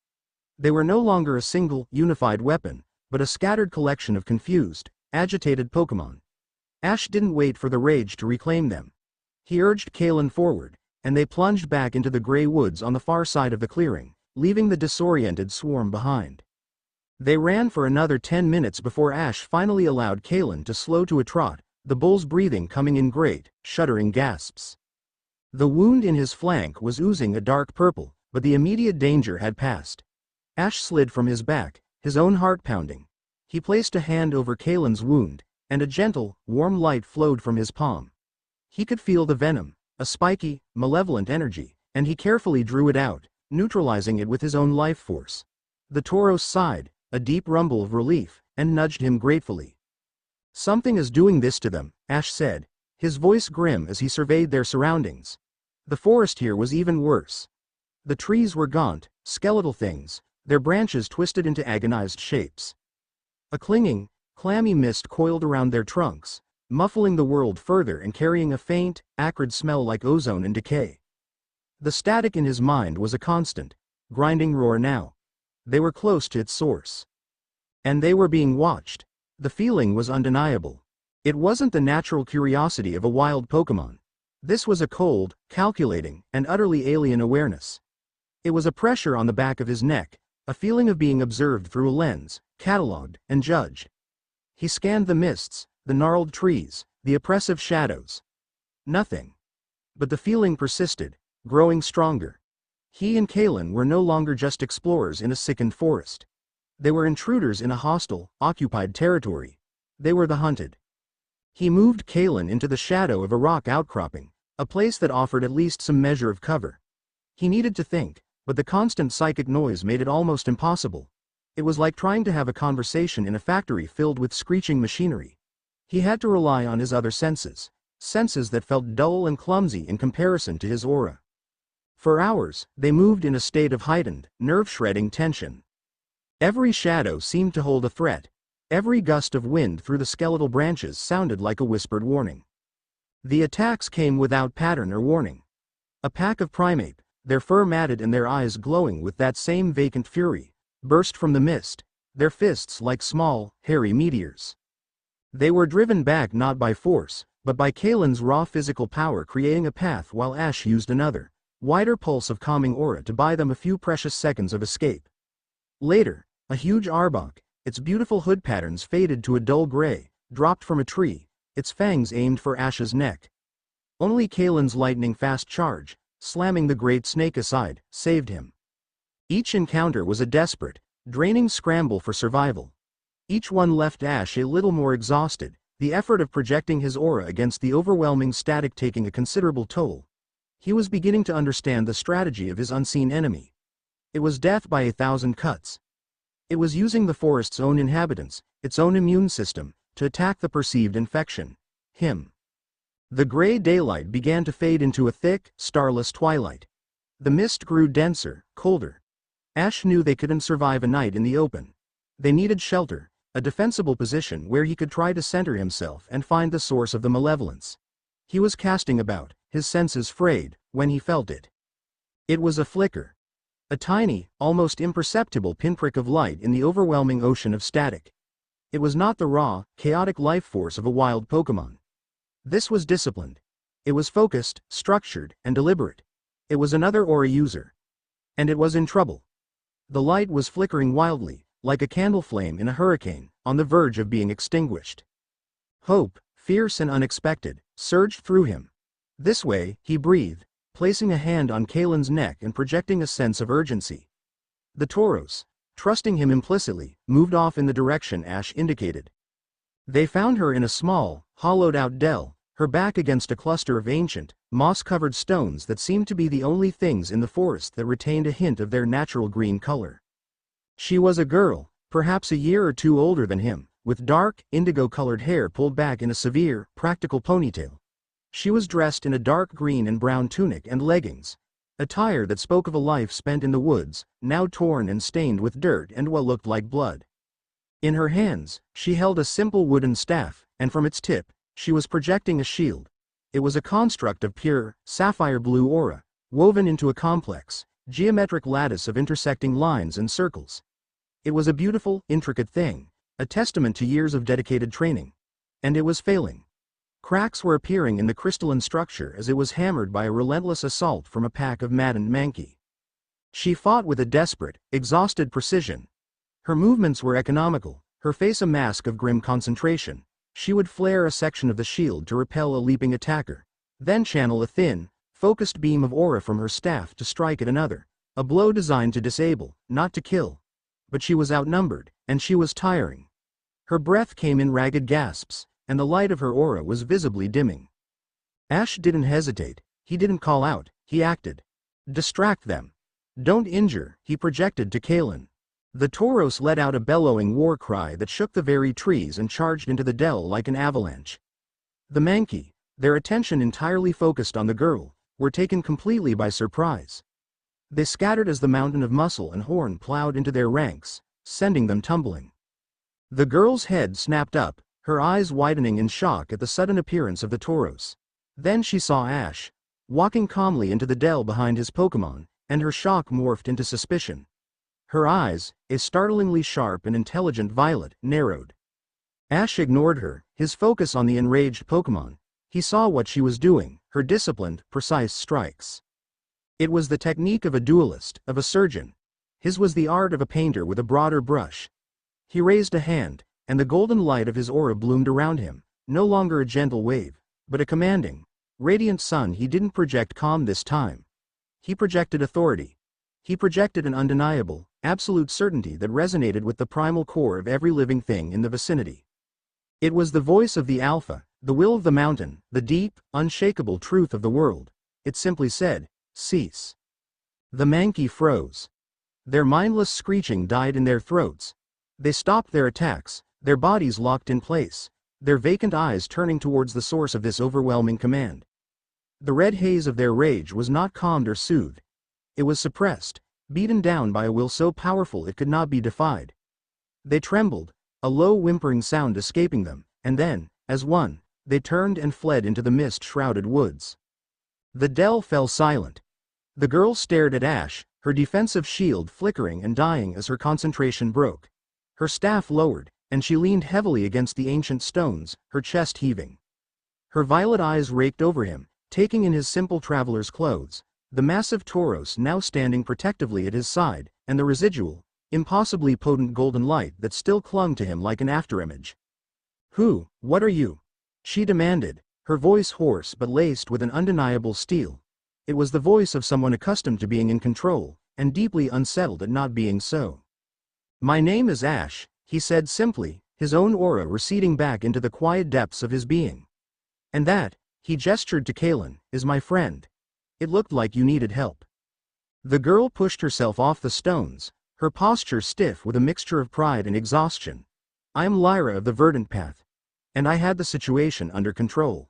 They were no longer a single, unified weapon, but a scattered collection of confused, agitated Pokémon. Ash didn't wait for the rage to reclaim them. He urged Kalen forward, and they plunged back into the gray woods on the far side of the clearing, leaving the disoriented swarm behind. They ran for another 10 minutes before Ash finally allowed Kalen to slow to a trot, the bull's breathing coming in great, shuddering gasps. The wound in his flank was oozing a dark purple, but the immediate danger had passed. Ash slid from his back, his own heart pounding. He placed a hand over Kalen's wound, and a gentle, warm light flowed from his palm. He could feel the venom, a spiky, malevolent energy, and he carefully drew it out, neutralizing it with his own life force. The Tauros sighed, a deep rumble of relief, and nudged him gratefully. "Something is doing this to them," Ash said, his voice grim as he surveyed their surroundings. The forest here was even worse. The trees were gaunt, skeletal things, their branches twisted into agonized shapes. A clinging, clammy mist coiled around their trunks, muffling the world further and carrying a faint, acrid smell like ozone and decay. The static in his mind was a constant, grinding roar now. They were close to its source. And they were being watched. The feeling was undeniable. It wasn't the natural curiosity of a wild Pokémon. This was a cold, calculating, and utterly alien awareness. It was a pressure on the back of his neck, a feeling of being observed through a lens, catalogued, and judged. He scanned the mists, the gnarled trees, the oppressive shadows. Nothing. But the feeling persisted, growing stronger. He and Kalen were no longer just explorers in a sickened forest. They were intruders in a hostile, occupied territory. They were the hunted. He moved Kalen into the shadow of a rock outcropping, a place that offered at least some measure of cover. He needed to think, but the constant psychic noise made it almost impossible. It was like trying to have a conversation in a factory filled with screeching machinery. He had to rely on his other senses, senses that felt dull and clumsy in comparison to his aura. For hours, they moved in a state of heightened, nerve-shredding tension. Every shadow seemed to hold a threat. Every gust of wind through the skeletal branches sounded like a whispered warning. The attacks came without pattern or warning. A pack of primate, their fur matted and their eyes glowing with that same vacant fury, burst from the mist, their fists like small, hairy meteors. They were driven back not by force, but by Kalen's raw physical power creating a path while Ash used another, wider pulse of calming aura to buy them a few precious seconds of escape. Later, a huge Arbok, its beautiful hood patterns faded to a dull gray, dropped from a tree, its fangs aimed for Ash's neck. Only Kalen's lightning-fast charge, slamming the great snake aside, saved him. Each encounter was a desperate, draining scramble for survival. Each one left Ash a little more exhausted, the effort of projecting his aura against the overwhelming static taking a considerable toll. He was beginning to understand the strategy of his unseen enemy. It was death by 1,000 cuts. It was using the forest's own inhabitants, its own immune system, to attack the perceived infection. Him. The gray daylight began to fade into a thick, starless twilight. The mist grew denser, colder. Ash knew they couldn't survive a night in the open. They needed shelter, a defensible position where he could try to center himself and find the source of the malevolence. He was casting about, his senses frayed, when he felt it. It was a flicker. A tiny, almost imperceptible pinprick of light in the overwhelming ocean of static. It was not the raw, chaotic life force of a wild Pokémon. This was disciplined. It was focused, structured, and deliberate. It was another aura user. And it was in trouble. The light was flickering wildly, like a candle flame in a hurricane, on the verge of being extinguished. Hope, fierce and unexpected, surged through him. This way, he breathed, placing a hand on Kalen's neck and projecting a sense of urgency. The Tauros, trusting him implicitly, moved off in the direction Ash indicated. They found her in a small, hollowed-out dell, her back against a cluster of ancient, moss-covered stones that seemed to be the only things in the forest that retained a hint of their natural green color. She was a girl, perhaps a year or two older than him, with dark, indigo-colored hair pulled back in a severe, practical ponytail. She was dressed in a dark green and brown tunic and leggings, attire that spoke of a life spent in the woods, now torn and stained with dirt and what looked like blood. In her hands, she held a simple wooden staff, and from its tip, she was projecting a shield. It was a construct of pure, sapphire-blue aura, woven into a complex, geometric lattice of intersecting lines and circles. It was a beautiful, intricate thing, a testament to years of dedicated training. And it was failing. Cracks were appearing in the crystalline structure as it was hammered by a relentless assault from a pack of maddened Mankey. She fought with a desperate, exhausted precision. Her movements were economical, her face a mask of grim concentration. She would flare a section of the shield to repel a leaping attacker, then channel a thin, focused beam of aura from her staff to strike at another, a blow designed to disable, not to kill. But she was outnumbered, and she was tiring. Her breath came in ragged gasps, and the light of her aura was visibly dimming. Ash didn't hesitate, he didn't call out, he acted. Distract them. Don't injure, he projected to Kalen. The Tauros let out a bellowing war cry that shook the very trees and charged into the dell like an avalanche. The Mankey, their attention entirely focused on the girl, were taken completely by surprise. They scattered as the mountain of muscle and horn plowed into their ranks, sending them tumbling. The girl's head snapped up, her eyes widening in shock at the sudden appearance of the Tauros. Then she saw Ash, walking calmly into the dell behind his Pokémon, and her shock morphed into suspicion. Her eyes, a startlingly sharp and intelligent violet, narrowed. Ash ignored her, his focus on the enraged Pokémon. He saw what she was doing, her disciplined, precise strikes. It was the technique of a duelist, of a surgeon. His was the art of a painter with a broader brush. He raised a hand, and the golden light of his aura bloomed around him, no longer a gentle wave, but a commanding, radiant sun. He didn't project calm this time. He projected authority. He projected an undeniable, absolute certainty that resonated with the primal core of every living thing in the vicinity. It was the voice of the Alpha, the will of the mountain, the deep, unshakable truth of the world. It simply said, cease. The Mankey froze. Their mindless screeching died in their throats. They stopped their attacks, their bodies locked in place, their vacant eyes turning towards the source of this overwhelming command. The red haze of their rage was not calmed or soothed. It was suppressed, beaten down by a will so powerful it could not be defied. They trembled, a low whimpering sound escaping them, and then, as one, they turned and fled into the mist-shrouded woods. The dell fell silent. The girl stared at Ash, her defensive shield flickering and dying as her concentration broke. Her staff lowered, and she leaned heavily against the ancient stones, her chest heaving. Her violet eyes raked over him, taking in his simple traveler's clothes, the massive Tauros now standing protectively at his side, and the residual, impossibly potent golden light that still clung to him like an afterimage. What are you? She demanded, her voice hoarse but laced with an undeniable steel. It was the voice of someone accustomed to being in control, and deeply unsettled at not being so. My name is Ash, he said simply, his own aura receding back into the quiet depths of his being. And that, he gestured to Kalen, is my friend. It looked like you needed help. The girl pushed herself off the stones, her posture stiff with a mixture of pride and exhaustion. I am Lyra of the Verdant Path. And I had the situation under control.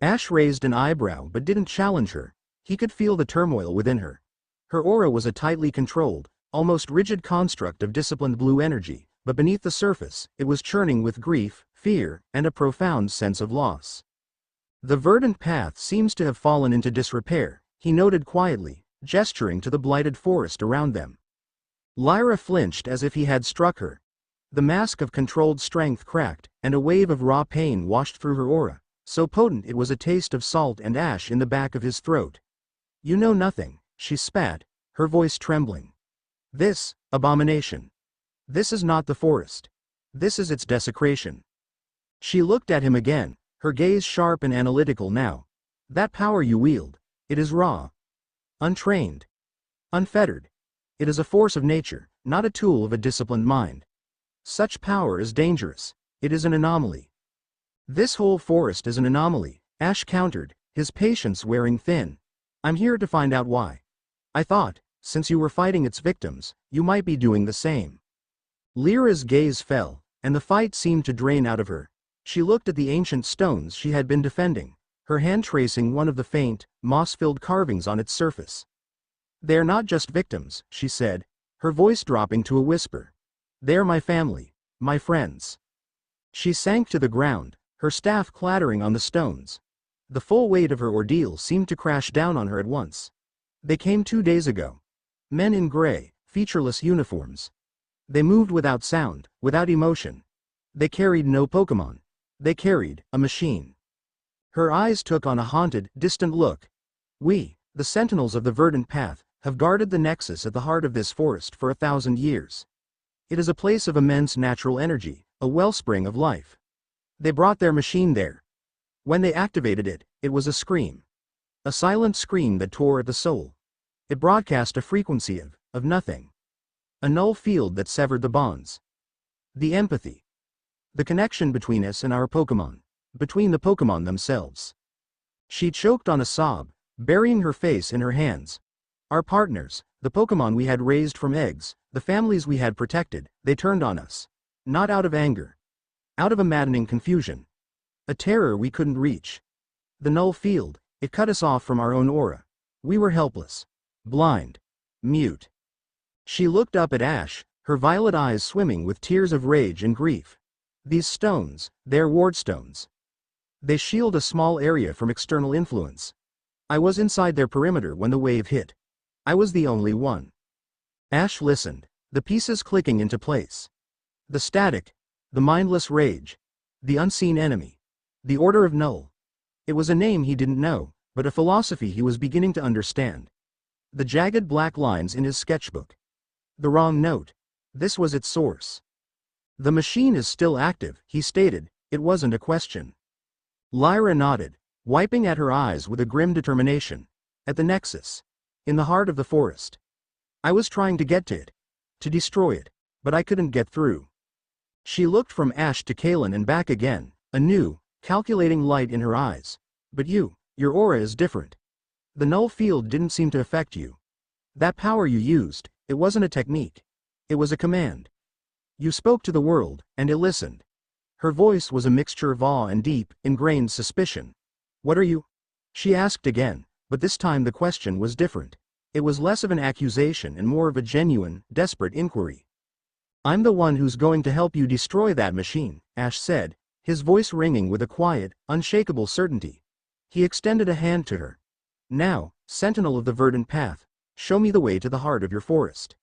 Ash raised an eyebrow but didn't challenge her. He could feel the turmoil within her. Her aura was a tightly controlled, almost rigid construct of disciplined blue energy, but beneath the surface, it was churning with grief, fear, and a profound sense of loss. The Verdant Path seems to have fallen into disrepair, he noted quietly, gesturing to the blighted forest around them. Lyra flinched as if he had struck her. The mask of controlled strength cracked, and a wave of raw pain washed through her aura, so potent it was a taste of salt and ash in the back of his throat. You know nothing, she spat, her voice trembling. This, abomination. This is not the forest. This is its desecration. She looked at him again, her gaze sharp and analytical now. That power you wield, it is raw. Untrained. Unfettered. It is a force of nature, not a tool of a disciplined mind. Such power is dangerous. It is an anomaly. This whole forest is an anomaly, Ash countered, his patience wearing thin. I'm here to find out why. I thought, since you were fighting its victims, you might be doing the same. Lyra's gaze fell, and the fight seemed to drain out of her. She looked at the ancient stones she had been defending, her hand tracing one of the faint, moss-filled carvings on its surface. They are not just victims, she said, her voice dropping to a whisper. They are my family, my friends. She sank to the ground, her staff clattering on the stones. The full weight of her ordeal seemed to crash down on her at once. They came 2 days ago. Men in gray, featureless uniforms. They moved without sound, without emotion. They carried no Pokemon. They carried a machine. Her eyes took on a haunted, distant look. We, the sentinels of the verdant path, have guarded the nexus at the heart of this forest for 1,000 years. It is a place of immense natural energy, a wellspring of life. They brought their machine there. When they activated it, it was a scream. A silent scream that tore at the soul. It broadcast a frequency of nothing. A null field that severed the bonds. The empathy. The connection between us and our Pokemon. Between the Pokemon themselves. She choked on a sob, burying her face in her hands. Our partners, the Pokemon we had raised from eggs, the families we had protected, they turned on us. Not out of anger. Out of a maddening confusion. A terror we couldn't reach. The null field, it cut us off from our own aura. We were helpless. Blind. Mute. She looked up at Ash, her violet eyes swimming with tears of rage and grief. These stones, they're ward stones. They shield a small area from external influence. I was inside their perimeter when the wave hit. I was the only one. Ash listened, the pieces clicking into place. The static, the mindless rage, the unseen enemy, the Order of Null. It was a name he didn't know, but a philosophy he was beginning to understand. The jagged black lines in his sketchbook. The wrong note. This was its source. The machine is still active, he stated. It wasn't a question. Lyra nodded, wiping at her eyes with a grim determination. At the nexus. In the heart of the forest. I was trying to get to it. To destroy it. But I couldn't get through. She looked from Ash to Kalen and back again, a new, calculating light in her eyes. But your aura is different. The null field didn't seem to affect you. That power you used, it wasn't a technique. It was a command. You spoke to the world, and it listened. Her voice was a mixture of awe and deep, ingrained suspicion. What are you? She asked again, but this time the question was different. It was less of an accusation and more of a genuine, desperate inquiry. I'm the one who's going to help you destroy that machine, Ash said, his voice ringing with a quiet, unshakable certainty. He extended a hand to her. Now, sentinel of the verdant path, show me the way to the heart of your forest.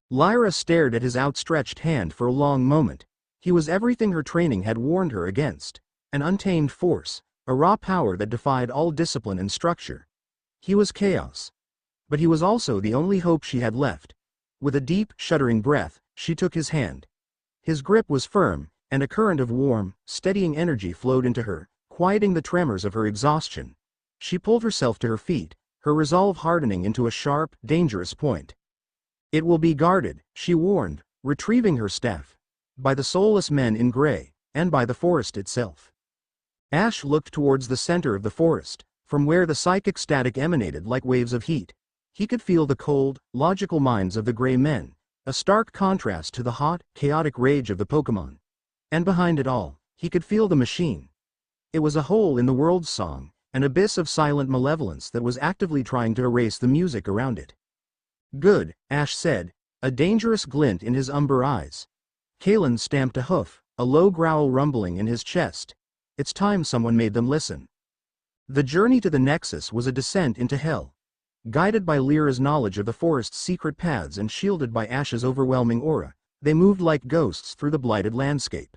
Lyra stared at his outstretched hand for a long moment. He was everything her training had warned her against. An untamed force, a raw power that defied all discipline and structure. He was chaos. But he was also the only hope she had left. With a deep, shuddering breath, she took his hand. His grip was firm, and a current of warm, steadying energy flowed into her, quieting the tremors of her exhaustion. She pulled herself to her feet, her resolve hardening into a sharp, dangerous point. It will be guarded, she warned, retrieving her staff. By the soulless men in gray, and by the forest itself. Ash looked towards the center of the forest, from where the psychic static emanated like waves of heat. He could feel the cold, logical minds of the gray men, a stark contrast to the hot, chaotic rage of the Pokemon. And behind it all, he could feel the machine. It was a hole in the world's song, an abyss of silent malevolence that was actively trying to erase the music around it. Good, Ash said, a dangerous glint in his umber eyes. Kalen stamped a hoof, a low growl rumbling in his chest. It's time someone made them listen. The journey to the Nexus was a descent into hell. Guided by Lyra's knowledge of the forest's secret paths and shielded by Ash's overwhelming aura, they moved like ghosts through the blighted landscape.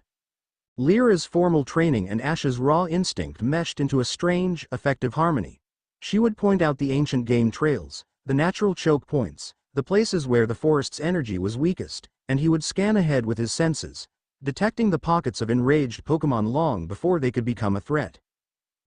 Lyra's formal training and Ash's raw instinct meshed into a strange, effective harmony. She would point out the ancient game trails, the natural choke points, the places where the forest's energy was weakest, and he would scan ahead with his senses, detecting the pockets of enraged Pokemon long before they could become a threat.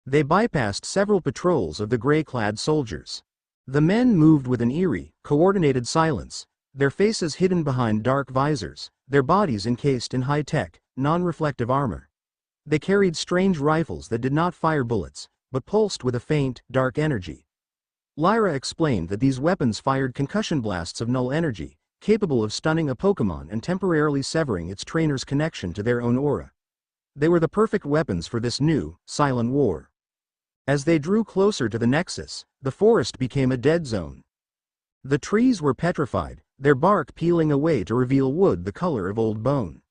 They bypassed several patrols of the gray-clad soldiers. The men moved with an eerie, coordinated silence, their faces hidden behind dark visors, their bodies encased in high-tech, non-reflective armor. They carried strange rifles that did not fire bullets, but pulsed with a faint, dark energy. Lyra explained that these weapons fired concussion blasts of null energy, capable of stunning a Pokémon and temporarily severing its trainer's connection to their own aura. They were the perfect weapons for this new, silent war. As they drew closer to the Nexus, the forest became a dead zone. The trees were petrified, their bark peeling away to reveal wood the color of old bone.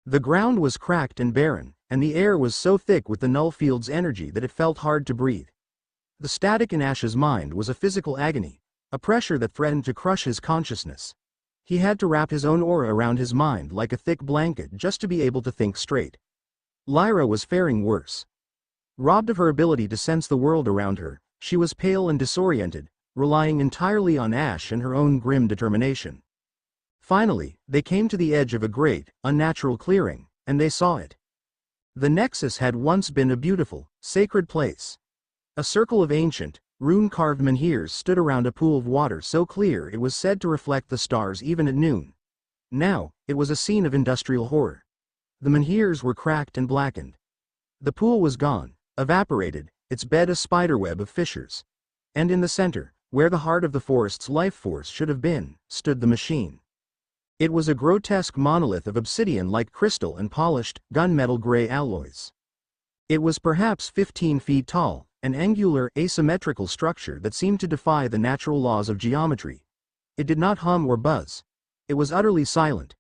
The ground was cracked and barren, and the air was so thick with the null field's energy that it felt hard to breathe. The static in Ash's mind was a physical agony, a pressure that threatened to crush his consciousness. He had to wrap his own aura around his mind like a thick blanket just to be able to think straight. Lyra was faring worse. Robbed of her ability to sense the world around her, she was pale and disoriented, relying entirely on Ash and her own grim determination. Finally, they came to the edge of a great, unnatural clearing, and they saw it. The Nexus had once been a beautiful, sacred place. A circle of ancient, rune-carved menhirs stood around a pool of water so clear it was said to reflect the stars even at noon. Now, it was a scene of industrial horror. The menhirs were cracked and blackened. The pool was gone, evaporated, its bed a spiderweb of fissures. And in the center, where the heart of the forest's life force should have been, stood the machine. It was a grotesque monolith of obsidian-like crystal and polished, gunmetal gray alloys. It was perhaps 15 feet tall, an angular, asymmetrical structure that seemed to defy the natural laws of geometry. It did not hum or buzz. It was utterly silent.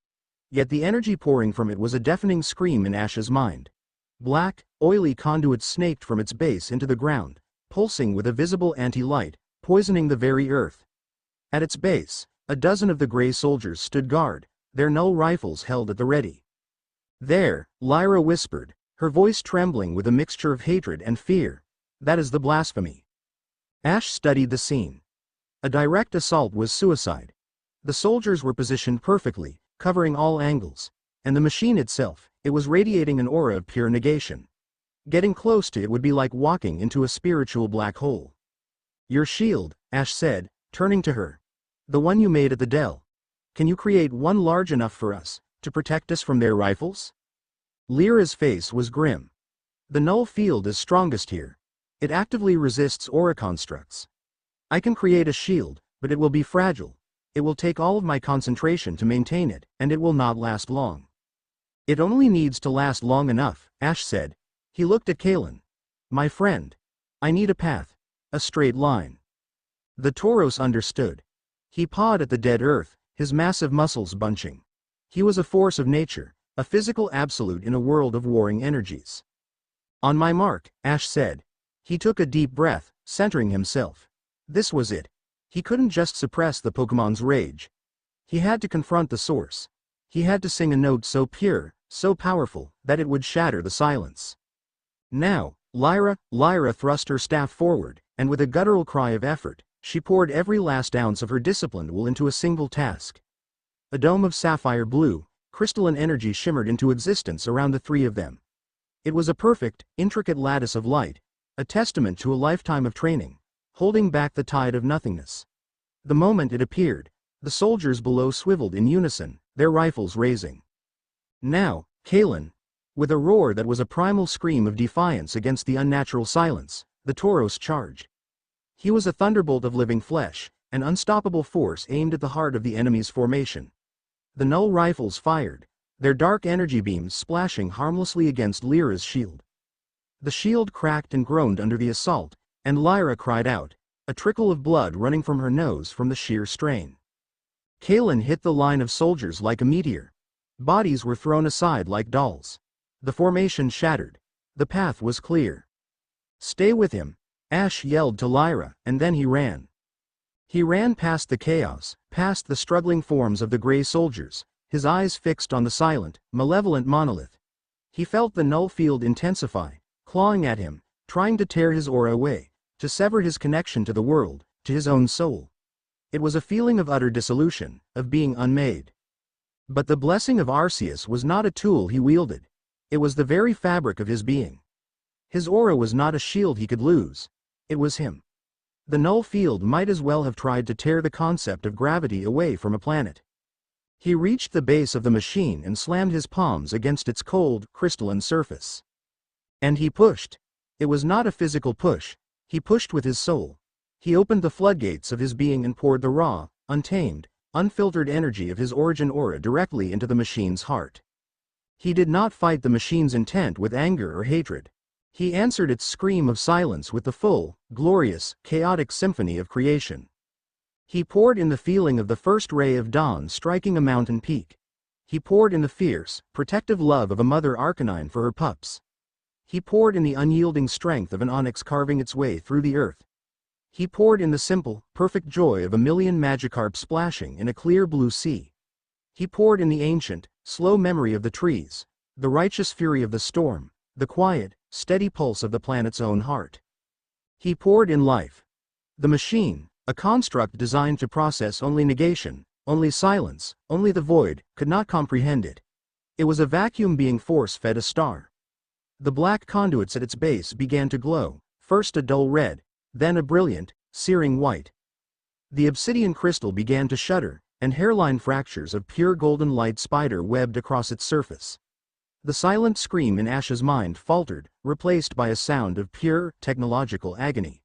Yet the energy pouring from it was a deafening scream in Ash's mind. Black, oily conduits snaked from its base into the ground, pulsing with a visible anti-light, poisoning the very earth. At its base, a dozen of the gray soldiers stood guard, their null rifles held at the ready. "There," Lyra whispered, her voice trembling with a mixture of hatred and fear. "That is the blasphemy." Ash studied the scene. A direct assault was suicide. The soldiers were positioned perfectly, covering all angles, and the machine itself, it was radiating an aura of pure negation. Getting close to it would be like walking into a spiritual black hole. "Your shield," Ash said, turning to her. "The one you made at the Dell. Can you create one large enough for us, to protect us from their rifles?" Lyra's face was grim. "The null field is strongest here. It actively resists aura constructs. I can create a shield, but it will be fragile. It will take all of my concentration to maintain it, and it will not last long." "It only needs to last long enough," Ash said. He looked at Kalen. "My friend. I need a path. A straight line." The Tauros understood. He pawed at the dead earth, his massive muscles bunching. He was a force of nature, a physical absolute in a world of warring energies. "On my mark," Ash said. He took a deep breath, centering himself. This was it. He couldn't just suppress the Pokémon's rage. He had to confront the source. He had to sing a note so pure, so powerful, that it would shatter the silence. Now, Lyra thrust her staff forward, and with a guttural cry of effort, she poured every last ounce of her disciplined will into a single task. A dome of sapphire blue, crystalline energy shimmered into existence around the three of them. It was a perfect, intricate lattice of light, a testament to a lifetime of training, holding back the tide of nothingness. The moment it appeared, the soldiers below swiveled in unison, their rifles raising. Now, Kalen, with a roar that was a primal scream of defiance against the unnatural silence, the Tauros charged. He was a thunderbolt of living flesh, an unstoppable force aimed at the heart of the enemy's formation. The null rifles fired, their dark energy beams splashing harmlessly against Lyra's shield. The shield cracked and groaned under the assault, and Lyra cried out, a trickle of blood running from her nose from the sheer strain. Kalen hit the line of soldiers like a meteor. Bodies were thrown aside like dolls. The formation shattered. The path was clear. "Stay with him," Ash yelled to Lyra, and then he ran. He ran past the chaos, past the struggling forms of the gray soldiers, his eyes fixed on the silent, malevolent monolith. He felt the null field intensify, clawing at him, trying to tear his aura away, to sever his connection to the world, to his own soul. It was a feeling of utter dissolution, of being unmade. But the blessing of Arceus was not a tool he wielded. It was the very fabric of his being. His aura was not a shield he could lose. It was him. The null field might as well have tried to tear the concept of gravity away from a planet. He reached the base of the machine and slammed his palms against its cold, crystalline surface. And he pushed. It was not a physical push. He pushed with his soul. He opened the floodgates of his being and poured the raw, untamed, unfiltered energy of his origin aura directly into the machine's heart. He did not fight the machine's intent with anger or hatred. He answered its scream of silence with the full, glorious, chaotic symphony of creation. He poured in the feeling of the first ray of dawn striking a mountain peak. He poured in the fierce, protective love of a mother arcanine for her pups. He poured in the unyielding strength of an onyx carving its way through the earth. He poured in the simple, perfect joy of a million Magikarp splashing in a clear blue sea. He poured in the ancient, slow memory of the trees, the righteous fury of the storm, the quiet, steady pulse of the planet's own heart. He poured in life. The machine, a construct designed to process only negation, only silence, only the void, could not comprehend it. It was a vacuum being force-fed a star. The black conduits at its base began to glow, first a dull red, then a brilliant, searing white. The obsidian crystal began to shudder, and hairline fractures of pure golden light spider-webbed across its surface. The silent scream in Ash's mind faltered, replaced by a sound of pure, technological agony.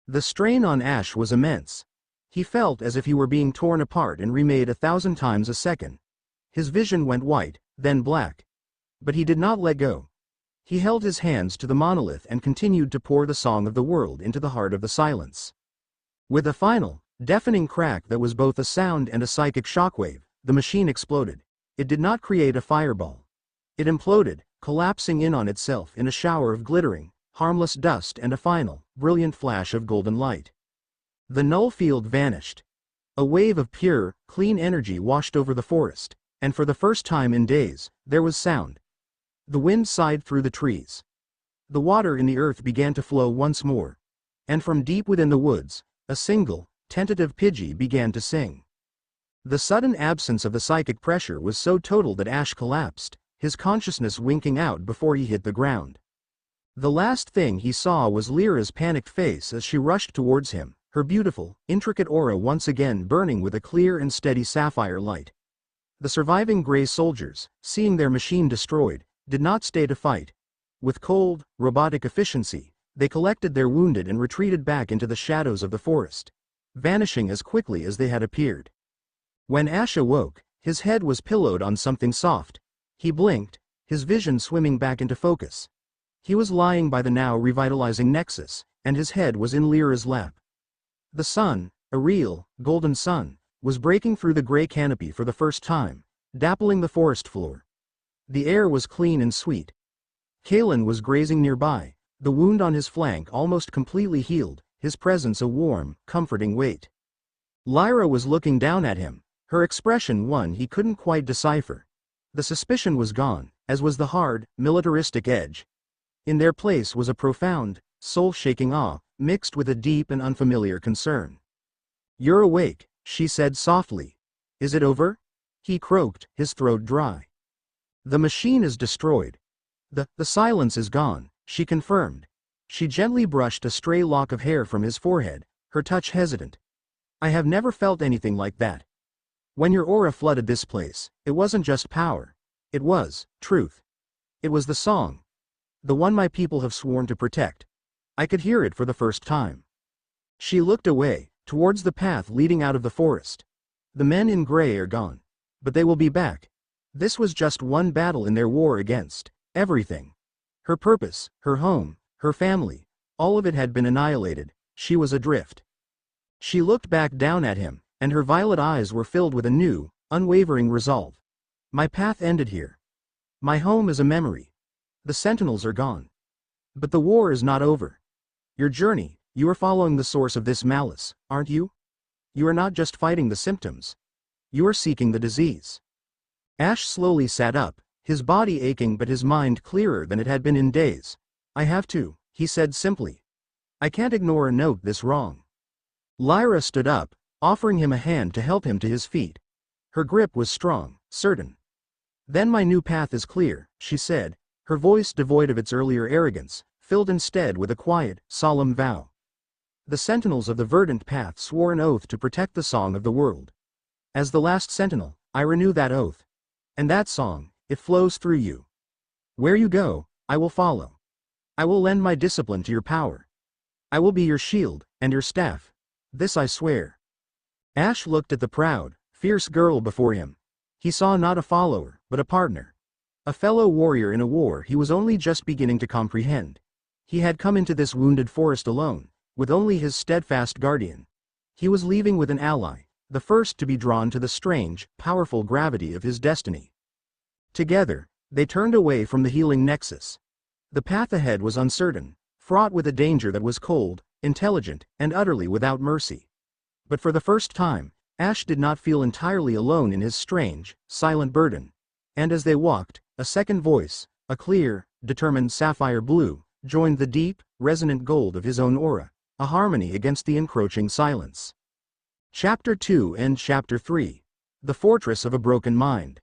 The strain on Ash was immense. He felt as if he were being torn apart and remade 1,000 times a second. His vision went white, then black. But he did not let go. He held his hands to the monolith and continued to pour the song of the world into the heart of the silence. With a final, deafening crack that was both a sound and a psychic shockwave, the machine exploded. It did not create a fireball. It imploded, collapsing in on itself in a shower of glittering, harmless dust and a final, brilliant flash of golden light. The null field vanished. A wave of pure, clean energy washed over the forest, and for the first time in days, there was sound. The wind sighed through the trees. The water in the earth began to flow once more. And from deep within the woods, a single, tentative Pidgey began to sing. The sudden absence of the psychic pressure was so total that Ash collapsed, his consciousness winking out before he hit the ground. The last thing he saw was Lyra's panicked face as she rushed towards him, her beautiful, intricate aura once again burning with a clear and steady sapphire light. The surviving Grey soldiers, seeing their machine destroyed, did not stay to fight. With cold, robotic efficiency, they collected their wounded and retreated back into the shadows of the forest, vanishing as quickly as they had appeared. When Ash awoke, his head was pillowed on something soft. He blinked, his vision swimming back into focus. He was lying by the now revitalizing nexus, and his head was in Lyra's lap. The sun, a real, golden sun, was breaking through the gray canopy for the first time, dappling the forest floor. The air was clean and sweet. Kalen was grazing nearby, the wound on his flank almost completely healed, his presence a warm, comforting weight. Lyra was looking down at him, her expression one he couldn't quite decipher. The suspicion was gone, as was the hard, militaristic edge. In their place was a profound, soul-shaking awe, mixed with a deep and unfamiliar concern. "You're awake," she said softly. "Is it over?" He croaked, his throat dry. "The machine is destroyed. The silence is gone," she confirmed. She gently brushed a stray lock of hair from his forehead, her touch hesitant. "I have never felt anything like that. When your aura flooded this place, it wasn't just power. It was truth. It was the song. The one my people have sworn to protect. I could hear it for the first time." She looked away, towards the path leading out of the forest. "The men in gray are gone. But they will be back. This was just one battle in their war against everything. Her purpose, her home, her family, all of it had been annihilated. She was adrift." She looked back down at him, and her violet eyes were filled with a new, unwavering resolve. "My path ended here. My home is a memory. The sentinels are gone. But the war is not over. Your journey, you are following the source of this malice, aren't you? You are not just fighting the symptoms. You are seeking the disease." Ash slowly sat up, his body aching but his mind clearer than it had been in days. "I have to," he said simply. "I can't ignore a note this wrong." Lyra stood up, offering him a hand to help him to his feet. Her grip was strong, certain. "Then my new path is clear," she said, her voice devoid of its earlier arrogance, filled instead with a quiet, solemn vow. The sentinels of the verdant path swore an oath to protect the song of the world. As the last sentinel, I renew that oath. And that song, it flows through you. Where you go, I will follow. I will lend my discipline to your power. I will be your shield, and your staff. This I swear. Ash looked at the proud, fierce girl before him. He saw not a follower, but a partner. A fellow warrior in a war he was only just beginning to comprehend. He had come into this wounded forest alone, with only his steadfast guardian. He was leaving with an ally, the first to be drawn to the strange, powerful gravity of his destiny. Together, they turned away from the healing nexus. The path ahead was uncertain, fraught with a danger that was cold, intelligent, and utterly without mercy. But for the first time, Ash did not feel entirely alone in his strange, silent burden. And as they walked, a second voice, a clear, determined sapphire blue, joined the deep, resonant gold of his own aura, a harmony against the encroaching silence. Chapter 2 and Chapter 3. The Fortress of a Broken Mind.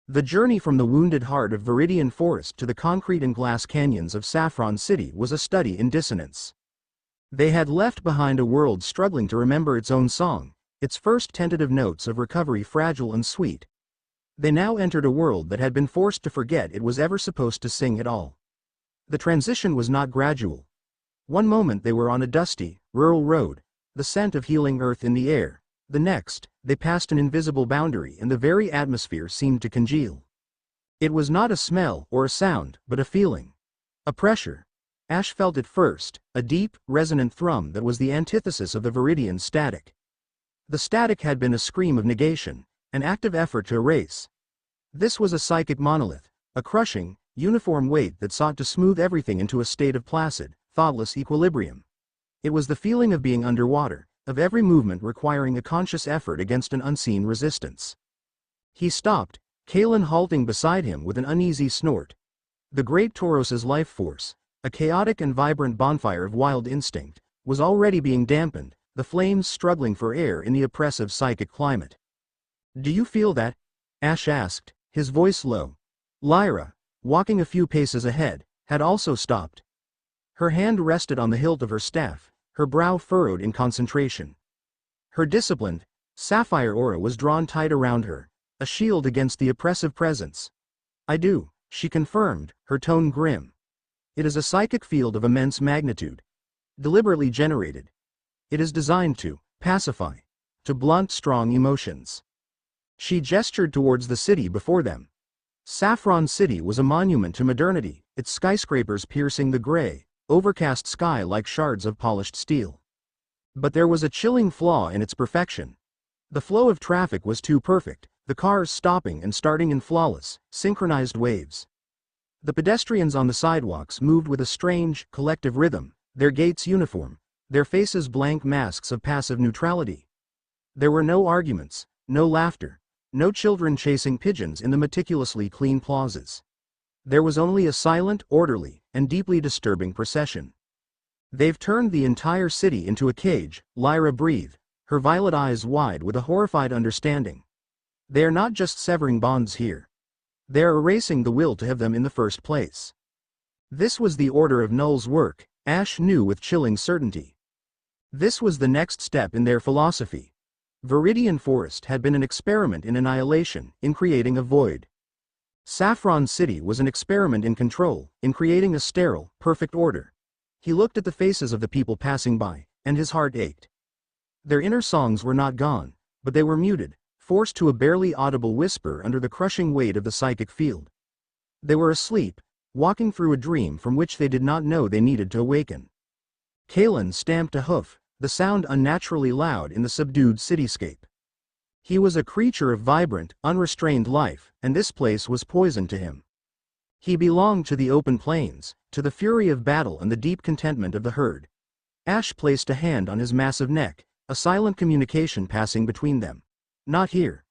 The journey from the wounded heart of Viridian Forest to the concrete and glass canyons of Saffron City was a study in dissonance. They had left behind a world struggling to remember its own song, its first tentative notes of recovery fragile and sweet. They now entered a world that had been forced to forget it was ever supposed to sing at all. The transition was not gradual. One moment they were on a dusty, rural road, the scent of healing earth in the air. The next, they passed an invisible boundary and the very atmosphere seemed to congeal. It was not a smell or a sound, but a feeling. A pressure. Ash felt it first, a deep, resonant thrum that was the antithesis of the Viridian static. The static had been a scream of negation, an active effort to erase. This was a psychic monolith, a crushing, uniform weight that sought to smooth everything into a state of placid, thoughtless equilibrium. It was the feeling of being underwater, of every movement requiring a conscious effort against an unseen resistance. He stopped, Kalen halting beside him with an uneasy snort. The great Tauros's life force, a chaotic and vibrant bonfire of wild instinct, was already being dampened, the flames struggling for air in the oppressive psychic climate. "Do you feel that?" Ash asked, his voice low. Lyra, walking a few paces ahead, had also stopped. Her hand rested on the hilt of her staff, her brow furrowed in concentration. Her disciplined, sapphire aura was drawn tight around her, a shield against the oppressive presence. "I do," she confirmed, her tone grim. "It is a psychic field of immense magnitude. Deliberately generated. It is designed to pacify, to blunt strong emotions." She gestured towards the city before them. Saffron City was a monument to modernity, its skyscrapers piercing the gray, overcast sky like shards of polished steel. But there was a chilling flaw in its perfection. The flow of traffic was too perfect, the cars stopping and starting in flawless, synchronized waves. The pedestrians on the sidewalks moved with a strange, collective rhythm, their gaits uniform, their faces blank masks of passive neutrality. There were no arguments, no laughter, no children chasing pigeons in the meticulously clean plazas. There was only a silent, orderly, and deeply disturbing procession. "They've turned the entire city into a cage," Lyra breathed, her violet eyes wide with a horrified understanding. "They are not just severing bonds here. They are erasing the will to have them in the first place." This was the order of Null's work, Ash knew with chilling certainty. This was the next step in their philosophy. Viridian Forest had been an experiment in annihilation, in creating a void. Saffron City was an experiment in control, in creating a sterile, perfect order. He looked at the faces of the people passing by, and his heart ached. Their inner songs were not gone, but they were muted, forced to a barely audible whisper under the crushing weight of the psychic field. They were asleep, walking through a dream from which they did not know they needed to awaken. Kalen stamped a hoof, the sound unnaturally loud in the subdued cityscape. He was a creature of vibrant, unrestrained life, and this place was poison to him. He belonged to the open plains, to the fury of battle and the deep contentment of the herd. Ash placed a hand on his massive neck, a silent communication passing between them. "Not here.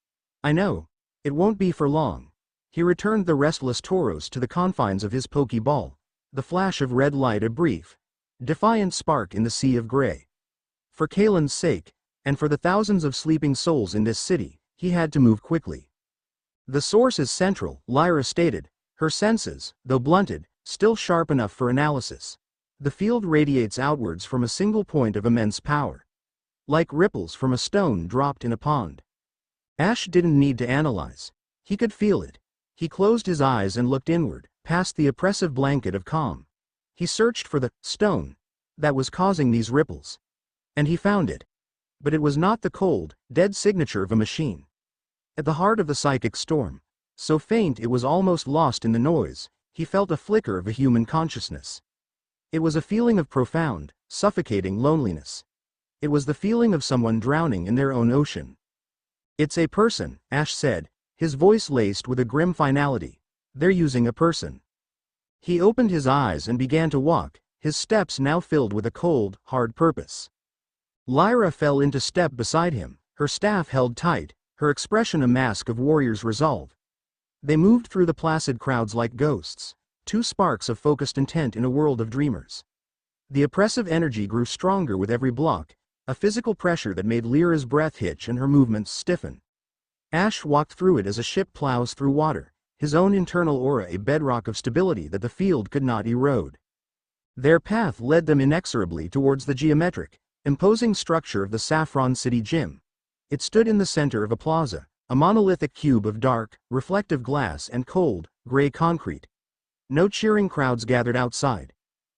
I know. It won't be for long." He returned the restless Tauros to the confines of his pokeball, the flash of red light a brief, defiant spark in the sea of gray. For Kalen's sake, and for the thousands of sleeping souls in this city, he had to move quickly. "The source is central," Lyra stated, her senses, though blunted, still sharp enough for analysis. The field radiates outwards from a single point of immense power, like ripples from a stone dropped in a pond. Ash didn't need to analyze. He could feel it. He closed his eyes and looked inward, past the oppressive blanket of calm. He searched for the stone that was causing these ripples. And he found it. But it was not the cold, dead signature of a machine. At the heart of the psychic storm, so faint it was almost lost in the noise, he felt a flicker of a human consciousness. It was a feeling of profound, suffocating loneliness. It was the feeling of someone drowning in their own ocean. "It's a person," Ash said, his voice laced with a grim finality. "They're using a person." He opened his eyes and began to walk, his steps now filled with a cold, hard purpose. Lyra fell into step beside him, her staff held tight, her expression a mask of warrior's resolve. They moved through the placid crowds like ghosts, two sparks of focused intent in a world of dreamers. The oppressive energy grew stronger with every block, a physical pressure that made Lyra's breath hitch and her movements stiffen. Ash walked through it as a ship plows through water, his own internal aura a bedrock of stability that the field could not erode. Their path led them inexorably towards the geometric, imposing structure of the Saffron City Gym. It stood in the center of a plaza, a monolithic cube of dark, reflective glass and cold, gray concrete. No cheering crowds gathered outside.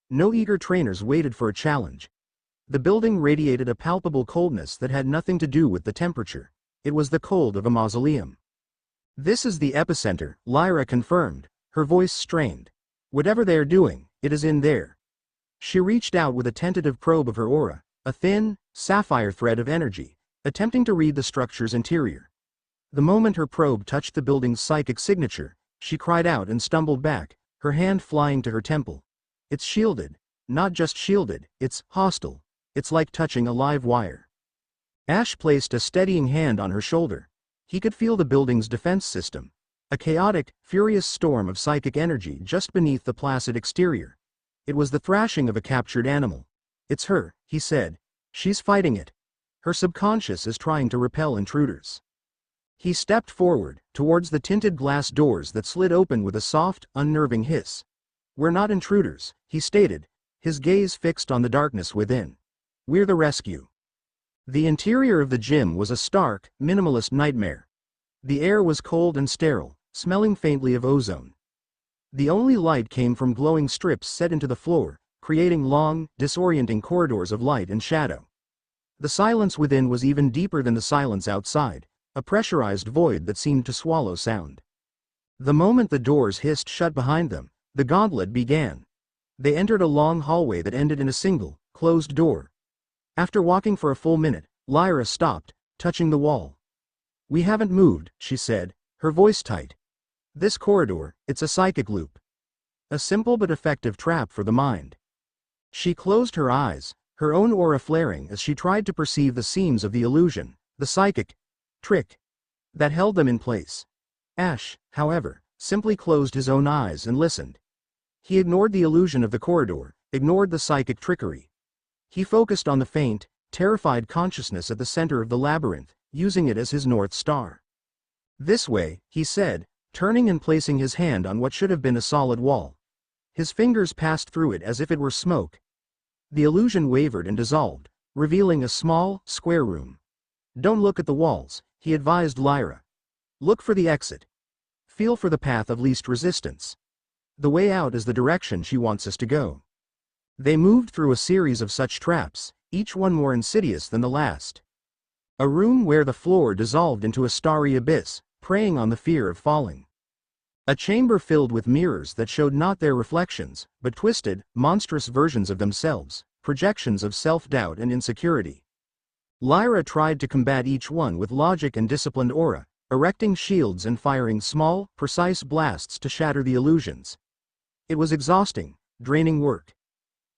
No eager trainers waited for a challenge. The building radiated a palpable coldness that had nothing to do with the temperature. It was the cold of a mausoleum. "This is the epicenter," Lyra confirmed, her voice strained. "Whatever they are doing, it is in there." She reached out with a tentative probe of her aura, a thin, sapphire thread of energy, attempting to read the structure's interior. The moment her probe touched the building's psychic signature, she cried out and stumbled back, her hand flying to her temple. "It's shielded. Not just shielded, it's hostile. It's like touching a live wire." Ash placed a steadying hand on her shoulder. He could feel the building's defense system, a chaotic, furious storm of psychic energy just beneath the placid exterior. It was the thrashing of a captured animal. "It's her," he said. "She's fighting it. Her subconscious is trying to repel intruders." He stepped forward, towards the tinted glass doors that slid open with a soft, unnerving hiss. "We're not intruders," he stated, his gaze fixed on the darkness within. "We're the rescue." The interior of the gym was a stark, minimalist nightmare. The air was cold and sterile, smelling faintly of ozone. The only light came from glowing strips set into the floor, creating long, disorienting corridors of light and shadow. The silence within was even deeper than the silence outside, a pressurized void that seemed to swallow sound. The moment the doors hissed shut behind them, the gauntlet began. They entered a long hallway that ended in a single, closed door. After walking for a full minute, Lyra stopped, touching the wall. "We haven't moved," she said, her voice tight. "This corridor, it's a psychic loop. A simple but effective trap for the mind." She closed her eyes, her own aura flaring as she tried to perceive the seams of the illusion, the psychic trick that held them in place. Ash, however, simply closed his own eyes and listened. He ignored the illusion of the corridor, ignored the psychic trickery. He focused on the faint, terrified consciousness at the center of the labyrinth, using it as his North Star. "This way," he said, turning and placing his hand on what should have been a solid wall. His fingers passed through it as if it were smoke. The illusion wavered and dissolved, revealing a small, square room. "Don't look at the walls," he advised Lyra. "Look for the exit. Feel for the path of least resistance. The way out is the direction she wants us to go." They moved through a series of such traps, each one more insidious than the last. A room where the floor dissolved into a starry abyss, preying on the fear of falling. A chamber filled with mirrors that showed not their reflections, but twisted, monstrous versions of themselves, projections of self-doubt and insecurity. Lyra tried to combat each one with logic and disciplined aura, erecting shields and firing small, precise blasts to shatter the illusions. It was exhausting, draining work.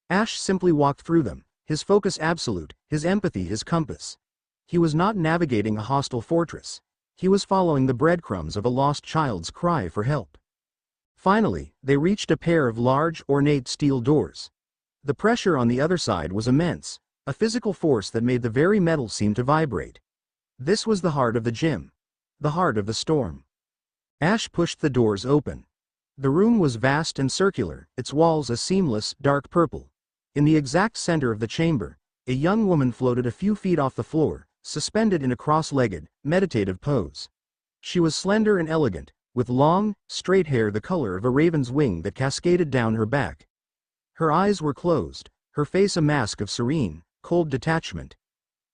Ash simply walked through them, his focus absolute, his empathy his compass. He was not navigating a hostile fortress. He was following the breadcrumbs of a lost child's cry for help. Finally, they reached a pair of large, ornate steel doors. The pressure on the other side was immense, a physical force that made the very metal seem to vibrate. This was the heart of the gym. The heart of the storm. Ash pushed the doors open. The room was vast and circular, its walls a seamless, dark purple. In the exact center of the chamber, a young woman floated a few feet off the floor, suspended in a cross-legged, meditative pose. She was slender and elegant, with long, straight hair the color of a raven's wing that cascaded down her back. Her eyes were closed, her face a mask of serene, cold detachment.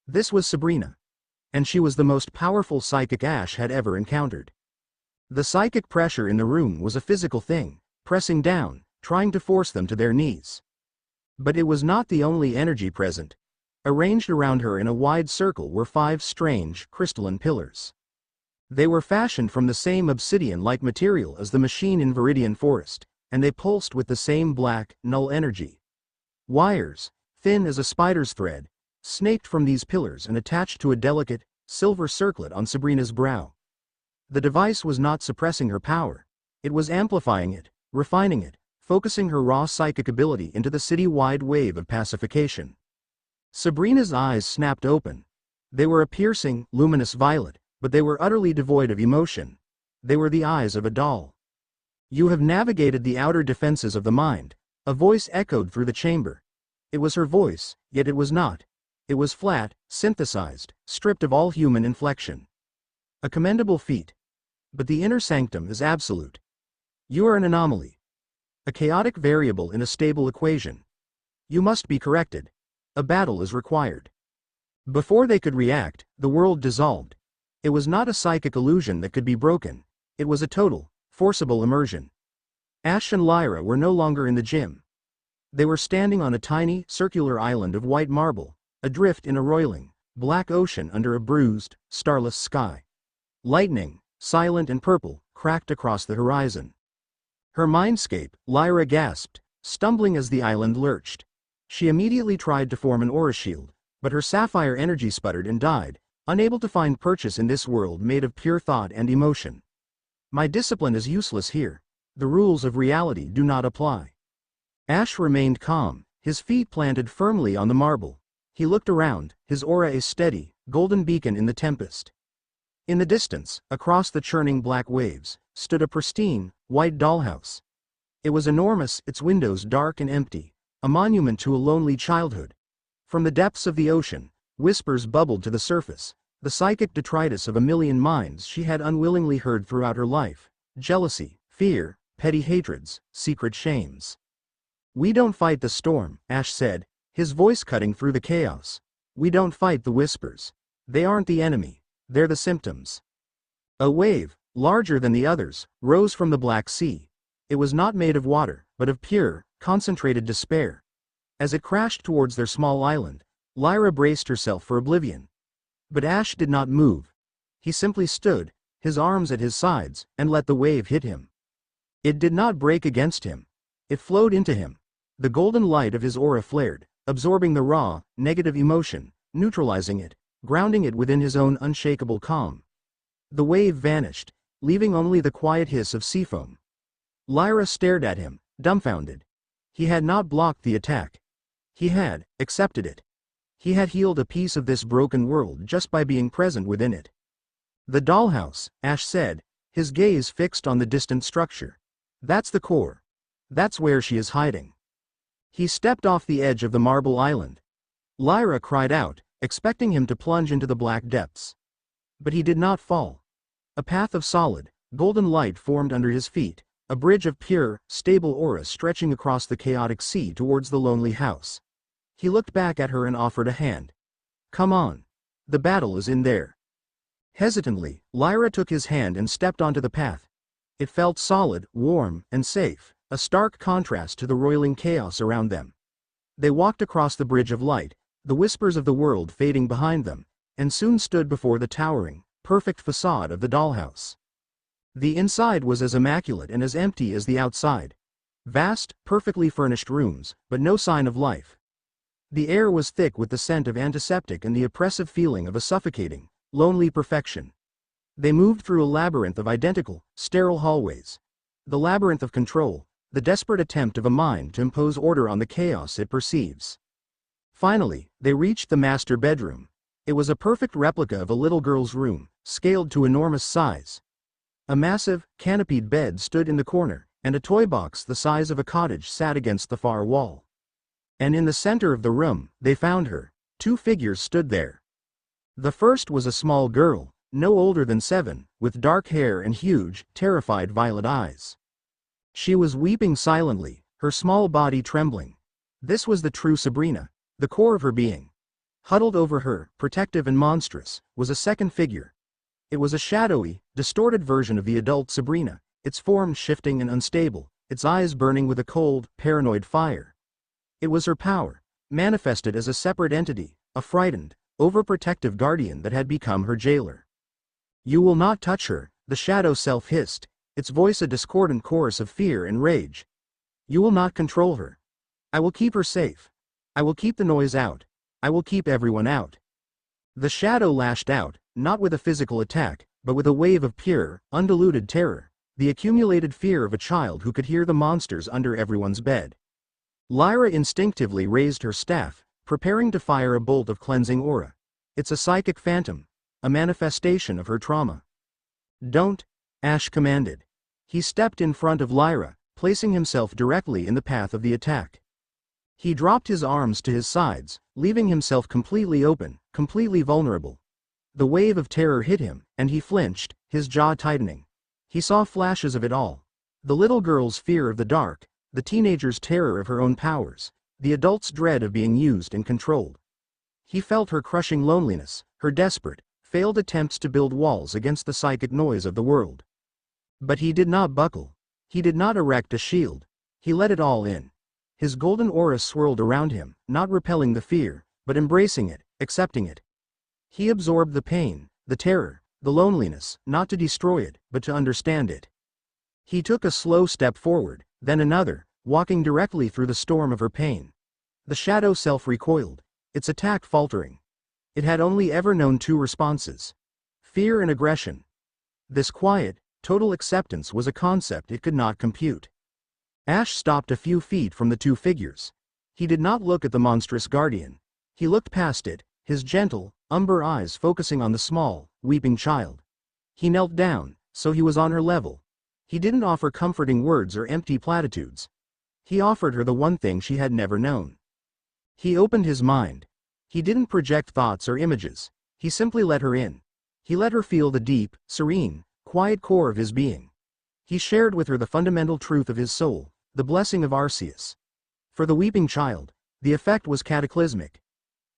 This was Sabrina. And she was the most powerful psychic Ash had ever encountered. The psychic pressure in the room was a physical thing, pressing down, trying to force them to their knees. But it was not the only energy present. Arranged around her in a wide circle were 5 strange, crystalline pillars. They were fashioned from the same obsidian-like material as the machine in Viridian Forest, and they pulsed with the same black, null energy. Wires, thin as a spider's thread, snaked from these pillars and attached to a delicate, silver circlet on Sabrina's brow. The device was not suppressing her power. It was amplifying it, refining it, focusing her raw psychic ability into the city-wide wave of pacification. Sabrina's eyes snapped open. They were a piercing, luminous violet, but they were utterly devoid of emotion. They were the eyes of a doll. "You have navigated the outer defenses of the mind," a voice echoed through the chamber. It was her voice, yet it was not. It was flat, synthesized, stripped of all human inflection. A commendable feat. But the inner sanctum is absolute. You are an anomaly. A chaotic variable in a stable equation. You must be corrected. A battle is required. Before they could react, the world dissolved. It was not a psychic illusion that could be broken. It was a total, forcible immersion. Ash and Lyra were no longer in the gym. They were standing on a tiny, circular island of white marble, adrift in a roiling, black ocean under a bruised, starless sky. Lightning, silent and purple, cracked across the horizon. Her mindscape, Lyra gasped, stumbling as the island lurched. She immediately tried to form an aura shield, but her sapphire energy sputtered and died, unable to find purchase in this world made of pure thought and emotion. My discipline is useless here. The rules of reality do not apply. Ash remained calm, his feet planted firmly on the marble. He looked around, his aura a steady, golden beacon in the tempest. In the distance, across the churning black waves, stood a pristine, white dollhouse. It was enormous, its windows dark and empty, a monument to a lonely childhood. From the depths of the ocean, whispers bubbled to the surface, the psychic detritus of a million minds she had unwillingly heard throughout her life: jealousy, fear, petty hatreds, secret shames. "We don't fight the storm," Ash said, his voice cutting through the chaos. "We don't fight the whispers. They aren't the enemy, they're the symptoms." A wave, larger than the others, rose from the Black Sea. It was not made of water, but of pure, concentrated despair. As it crashed towards their small island, Lyra braced herself for oblivion. But Ash did not move. He simply stood, his arms at his sides, and let the wave hit him. It did not break against him. It flowed into him. The golden light of his aura flared, absorbing the raw, negative emotion, neutralizing it, grounding it within his own unshakable calm. The wave vanished, leaving only the quiet hiss of seafoam. Lyra stared at him, dumbfounded. He had not blocked the attack. He had accepted it. He had healed a piece of this broken world just by being present within it. "The dollhouse," Ash said, his gaze fixed on the distant structure. "That's the core. That's where she is hiding." He stepped off the edge of the marble island. Lyra cried out, expecting him to plunge into the black depths. But he did not fall. A path of solid, golden light formed under his feet, a bridge of pure, stable aura stretching across the chaotic sea towards the lonely house. He looked back at her and offered a hand. "Come on. The battle is in there." Hesitantly, Lyra took his hand and stepped onto the path. It felt solid, warm, and safe, a stark contrast to the roiling chaos around them. They walked across the bridge of light, the whispers of the world fading behind them, and soon stood before the towering, perfect facade of the dollhouse. The inside was as immaculate and as empty as the outside. Vast, perfectly furnished rooms, but no sign of life. The air was thick with the scent of antiseptic and the oppressive feeling of a suffocating, lonely perfection. They moved through a labyrinth of identical, sterile hallways. The labyrinth of control, the desperate attempt of a mind to impose order on the chaos it perceives. Finally, they reached the master bedroom. It was a perfect replica of a little girl's room, scaled to enormous size. A massive, canopied bed stood in the corner, and a toy box the size of a cottage sat against the far wall. And in the center of the room, they found her. Two figures stood there. The first was a small girl, no older than 7, with dark hair and huge, terrified violet eyes. She was weeping silently, her small body trembling. This was the true Sabrina, the core of her being. Huddled over her, protective and monstrous, was a second figure. It was a shadowy, distorted version of the adult Sabrina, its form shifting and unstable, its eyes burning with a cold, paranoid fire. It was her power, manifested as a separate entity, a frightened, overprotective guardian that had become her jailer. "You will not touch her," the shadow self hissed, its voice a discordant chorus of fear and rage. "You will not control her. I will keep her safe. I will keep the noise out. I will keep everyone out." The shadow lashed out, not with a physical attack, but with a wave of pure, undiluted terror, the accumulated fear of a child who could hear the monsters under everyone's bed. Lyra instinctively raised her staff, preparing to fire a bolt of cleansing aura. "It's a psychic phantom, a manifestation of her trauma." "Don't," Ash commanded. He stepped in front of Lyra, placing himself directly in the path of the attack. He dropped his arms to his sides, leaving himself completely open, completely vulnerable. The wave of terror hit him, and he flinched, his jaw tightening. He saw flashes of it all. The little girl's fear of the dark, the teenager's terror of her own powers, the adult's dread of being used and controlled. He felt her crushing loneliness, her desperate, failed attempts to build walls against the psychic noise of the world. But he did not buckle. He did not erect a shield. He let it all in. His golden aura swirled around him, not repelling the fear, but embracing it, accepting it. He absorbed the pain, the terror, the loneliness, not to destroy it, but to understand it. He took a slow step forward, then another, walking directly through the storm of her pain. The shadow self recoiled, its attack faltering. It had only ever known two responses: fear and aggression. This quiet, total acceptance was a concept it could not compute. Ash stopped a few feet from the two figures. He did not look at the monstrous guardian. He looked past it, his gentle, umber eyes focusing on the small, weeping child. He knelt down, so he was on her level. He didn't offer comforting words or empty platitudes. He offered her the one thing she had never known. He opened his mind. He didn't project thoughts or images. He simply let her in. He let her feel the deep, serene, quiet core of his being. He shared with her the fundamental truth of his soul, the blessing of Arceus. For the weeping child, the effect was cataclysmic.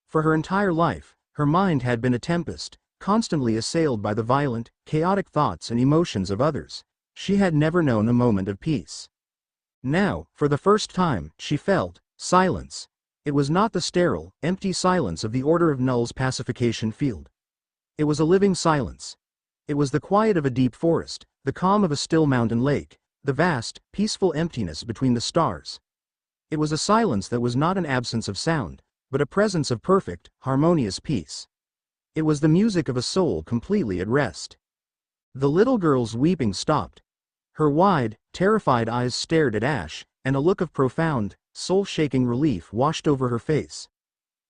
For her entire life, her mind had been a tempest, constantly assailed by the violent, chaotic thoughts and emotions of others. She had never known a moment of peace. Now, for the first time, she felt silence. It was not the sterile, empty silence of the Order of Null's pacification field. It was a living silence. It was the quiet of a deep forest, the calm of a still mountain lake, the vast, peaceful emptiness between the stars. It was a silence that was not an absence of sound, but a presence of perfect, harmonious peace. It was the music of a soul completely at rest. The little girl's weeping stopped. Her wide, terrified eyes stared at Ash, and a look of profound, soul-shaking relief washed over her face.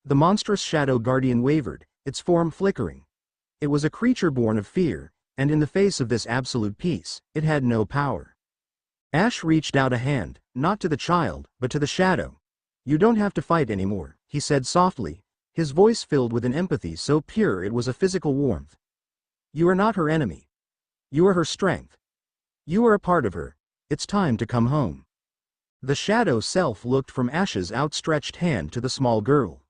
The monstrous shadow guardian wavered, its form flickering. It was a creature born of fear, and in the face of this absolute peace, it had no power. Ash reached out a hand, not to the child, but to the shadow. "You don't have to fight anymore," he said softly, his voice filled with an empathy so pure it was a physical warmth. "You are not her enemy. You are her strength. You are a part of her. It's time to come home." The shadow self looked from Ash's outstretched hand to the small girl.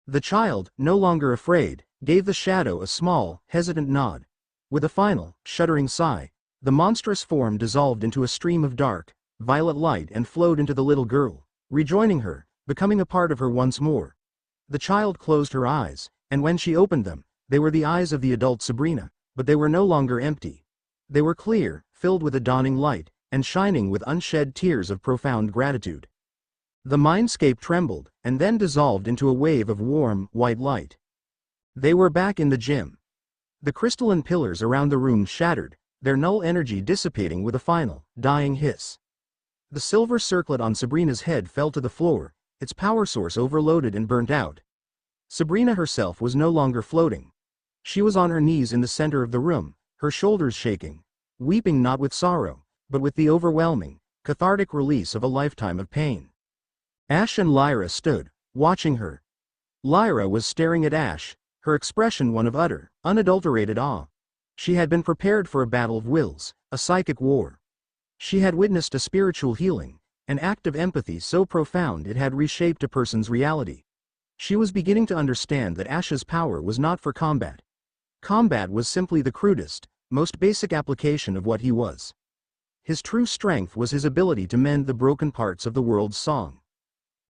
The child, no longer afraid, gave the shadow a small, hesitant nod. With a final, shuddering sigh, the monstrous form dissolved into a stream of dark, violet light and flowed into the little girl, rejoining her, becoming a part of her once more. The child closed her eyes, and when she opened them, they were the eyes of the adult Sabrina, but they were no longer empty. They were clear, filled with a dawning light, and shining with unshed tears of profound gratitude. The mindscape trembled, and then dissolved into a wave of warm, white light. They were back in the gym. The crystalline pillars around the room shattered, their null energy dissipating with a final, dying hiss. The silver circlet on Sabrina's head fell to the floor, its power source overloaded and burnt out. Sabrina herself was no longer floating. She was on her knees in the center of the room, her shoulders shaking, weeping not with sorrow, but with the overwhelming, cathartic release of a lifetime of pain. Ash and Lyra stood, watching her. Lyra was staring at Ash, her expression one of utter, unadulterated awe. She had been prepared for a battle of wills, a psychic war. She had witnessed a spiritual healing, an act of empathy so profound it had reshaped a person's reality. She was beginning to understand that Ash's power was not for combat. Combat was simply the crudest, most basic application of what he was. His true strength was his ability to mend the broken parts of the world's song.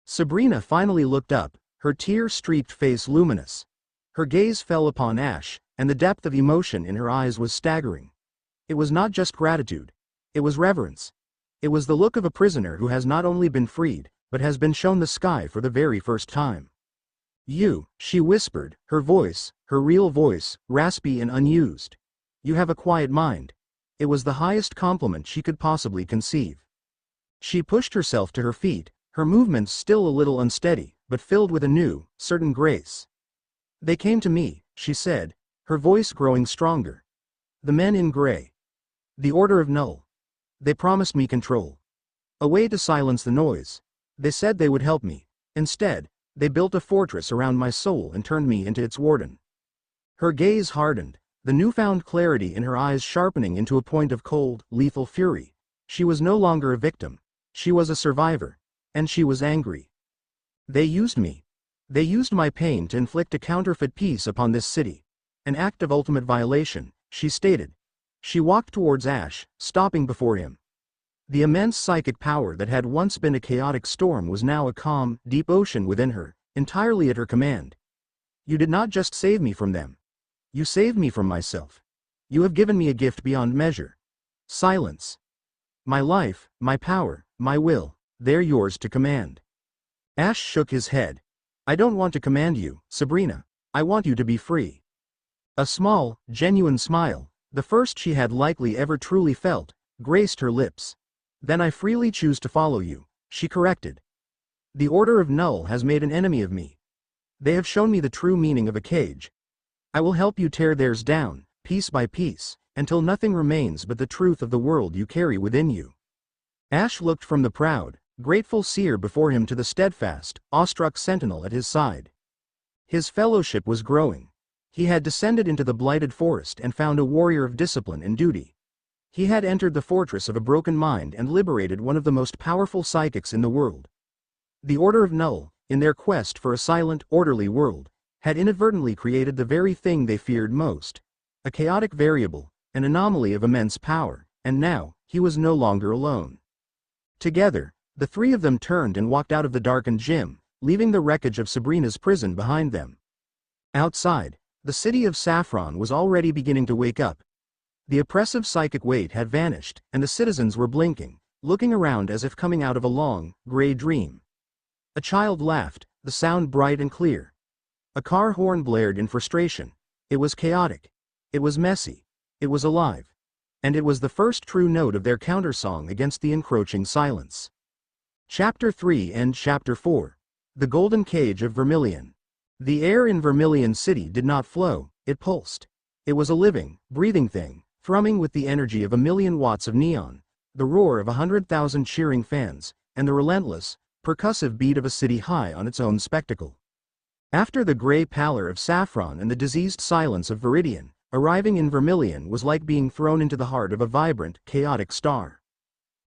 Sabrina finally looked up, her tear-streaked face luminous. Her gaze fell upon Ash, and the depth of emotion in her eyes was staggering. It was not just gratitude. It was reverence. It was the look of a prisoner who has not only been freed, but has been shown the sky for the very first time. "You," she whispered, her voice, her real voice, raspy and unused. "You have a quiet mind." It was the highest compliment she could possibly conceive. She pushed herself to her feet, her movements still a little unsteady, but filled with a new, certain grace. "They came to me," she said, her voice growing stronger. "The men in gray. The Order of Null. They promised me control. A way to silence the noise. They said they would help me. Instead, they built a fortress around my soul and turned me into its warden." Her gaze hardened, the newfound clarity in her eyes sharpening into a point of cold, lethal fury. She was no longer a victim. She was a survivor. And she was angry. "They used me. They used my pain to inflict a counterfeit peace upon this city. An act of ultimate violation," she stated. She walked towards Ash, stopping before him. The immense psychic power that had once been a chaotic storm was now a calm, deep ocean within her, entirely at her command. "You did not just save me from them. You saved me from myself. You have given me a gift beyond measure. Silence. My life, my power, my will, they're yours to command." Ash shook his head. "I don't want to command you, Sabrina. I want you to be free." A small, genuine smile, the first she had likely ever truly felt, graced her lips. "Then I freely choose to follow you," she corrected. "The Order of Null has made an enemy of me. They have shown me the true meaning of a cage. I will help you tear theirs down, piece by piece, until nothing remains but the truth of the world you carry within you." Ash looked from the proud, grateful seer before him to the steadfast, awestruck sentinel at his side. His fellowship was growing. He had descended into the blighted forest and found a warrior of discipline and duty. He had entered the fortress of a broken mind and liberated one of the most powerful psychics in the world. The Order of Null, in their quest for a silent, orderly world, had inadvertently created the very thing they feared most. A chaotic variable, an anomaly of immense power, and now, he was no longer alone. Together, the three of them turned and walked out of the darkened gym, leaving the wreckage of Sabrina's prison behind them. Outside, the city of Saffron was already beginning to wake up. The oppressive psychic weight had vanished, and the citizens were blinking, looking around as if coming out of a long, gray dream. A child laughed, the sound bright and clear. A car horn blared in frustration. It was chaotic. It was messy. It was alive. And it was the first true note of their countersong against the encroaching silence. Chapter 3 and Chapter 4. The Golden Cage of Vermilion. The air in Vermilion City did not flow, it pulsed. It was a living, breathing thing, thrumming with the energy of 1,000,000 watts of neon, the roar of 100,000 cheering fans, and the relentless, percussive beat of a city high on its own spectacle. After the gray pallor of Saffron and the diseased silence of Viridian, arriving in Vermilion was like being thrown into the heart of a vibrant, chaotic star.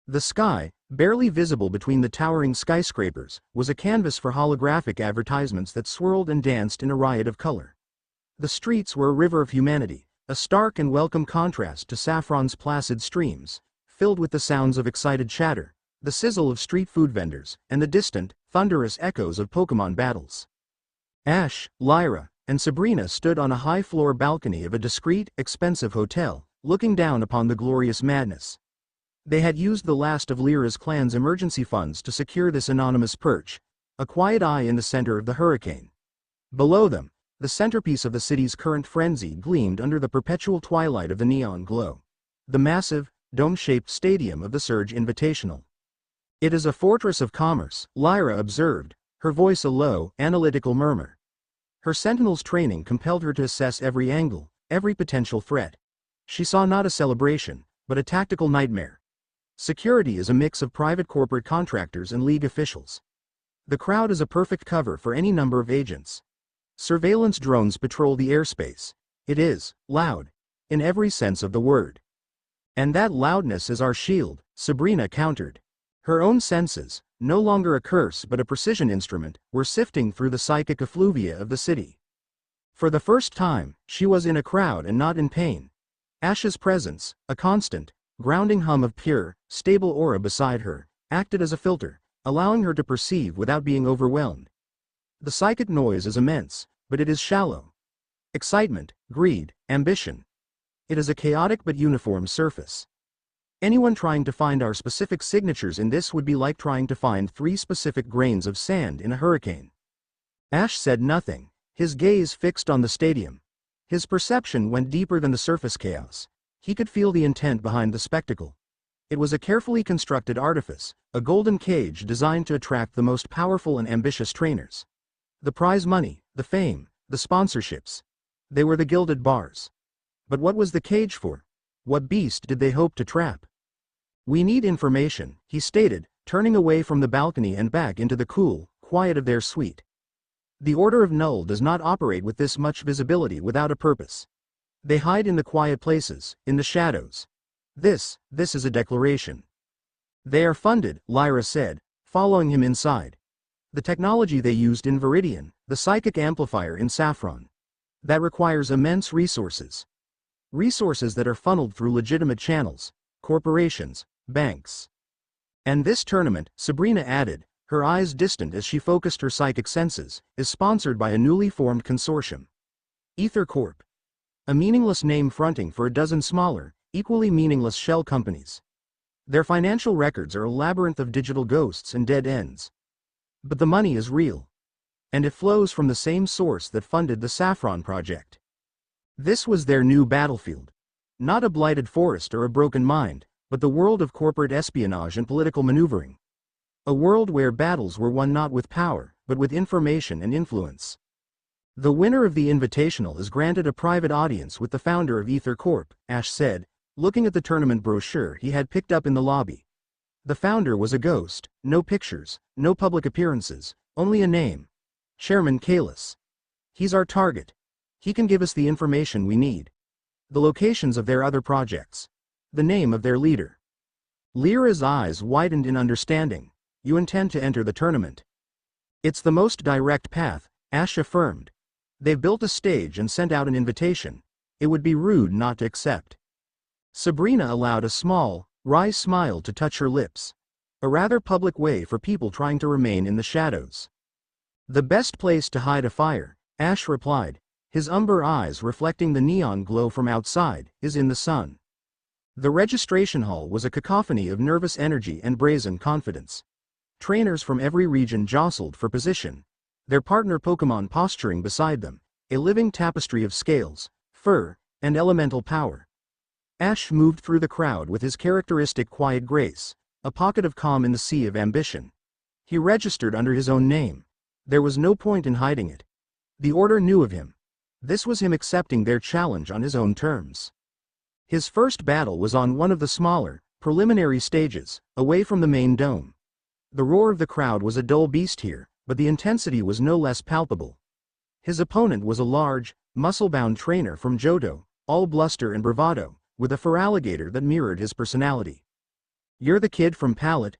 The sky, barely visible between the towering skyscrapers, was a canvas for holographic advertisements that swirled and danced in a riot of color. The streets were a river of humanity, a stark and welcome contrast to Saffron's placid streams, filled with the sounds of excited chatter, the sizzle of street food vendors, and the distant, thunderous echoes of Pokémon battles. Ash, Lyra, and Sabrina stood on a high-floor balcony of a discreet, expensive hotel, looking down upon the glorious madness. They had used the last of Lyra's clan's emergency funds to secure this anonymous perch, a quiet eye in the center of the hurricane. Below them, the centerpiece of the city's current frenzy gleamed under the perpetual twilight of the neon glow. The massive, dome-shaped stadium of the Surge Invitational. "It is a fortress of commerce," Lyra observed, her voice a low, analytical murmur. Her Sentinel's training compelled her to assess every angle, every potential threat. She saw not a celebration, but a tactical nightmare. Security is a mix of private corporate contractors and League officials. The crowd is a perfect cover for any number of agents. Surveillance drones patrol the airspace. It is loud, in every sense of the word. And that loudness is our shield, Sabrina countered. Her own senses, no longer a curse but a precision instrument, were sifting through the psychic effluvia of the city. For the first time, she was in a crowd and not in pain. Ash's presence, a constant, grounding hum of pure, stable aura beside her, acted as a filter, allowing her to perceive without being overwhelmed. The psychic noise is immense, but it is shallow. Excitement, greed, ambition. It is a chaotic but uniform surface. Anyone trying to find our specific signatures in this would be like trying to find 3 specific grains of sand in a hurricane. Ash said nothing, his gaze fixed on the stadium. His perception went deeper than the surface chaos. He could feel the intent behind the spectacle. It was a carefully constructed artifice, a golden cage designed to attract the most powerful and ambitious trainers. The prize money, the fame, the sponsorships. They were the gilded bars. But what was the cage for? What beast did they hope to trap? We need information, he stated, turning away from the balcony and back into the cool quiet of their suite. The Order of Null does not operate with this much visibility without a purpose. They hide in the quiet places, in the shadows. This is a declaration. They are funded, Lyra said, following him inside. The technology they used in Viridian, the psychic amplifier in Saffron. That requires immense resources. Resources that are funneled through legitimate channels, corporations, banks. And this tournament, Sabrina added, her eyes distant as she focused her psychic senses, is sponsored by a newly formed consortium. Ether Corp. A meaningless name fronting for a dozen smaller, equally meaningless shell companies. Their financial records are a labyrinth of digital ghosts and dead ends. But the money is real. And it flows from the same source that funded the Saffron project. This was their new battlefield. Not a blighted forest or a broken mind, but the world of corporate espionage and political maneuvering. A world where battles were won not with power, but with information and influence. The winner of the Invitational is granted a private audience with the founder of Ether Corp, Ash said, looking at the tournament brochure he had picked up in the lobby. The founder was a ghost, no pictures, no public appearances, only a name. Chairman Kalis. He's our target. He can give us the information we need. The locations of their other projects. The name of their leader. Lyra's eyes widened in understanding. You intend to enter the tournament. It's the most direct path, Ash affirmed. They've built a stage and sent out an invitation. It would be rude not to accept. Sabrina allowed a small, wry smile to touch her lips. A rather public way for people trying to remain in the shadows. The best place to hide a fire, Ash replied, his umber eyes reflecting the neon glow from outside, is in the sun. The registration hall was a cacophony of nervous energy and brazen confidence. Trainers from every region jostled for position, their partner Pokémon posturing beside them, a living tapestry of scales, fur, and elemental power. Ash moved through the crowd with his characteristic quiet grace, a pocket of calm in the sea of ambition. He registered under his own name. There was no point in hiding it. The Order knew of him. This was him accepting their challenge on his own terms. His first battle was on one of the smaller, preliminary stages, away from the main dome. The roar of the crowd was a dull beast here, but the intensity was no less palpable. His opponent was a large, muscle-bound trainer from Johto, all bluster and bravado, with a feraligatr that mirrored his personality. You're the kid from Pallet?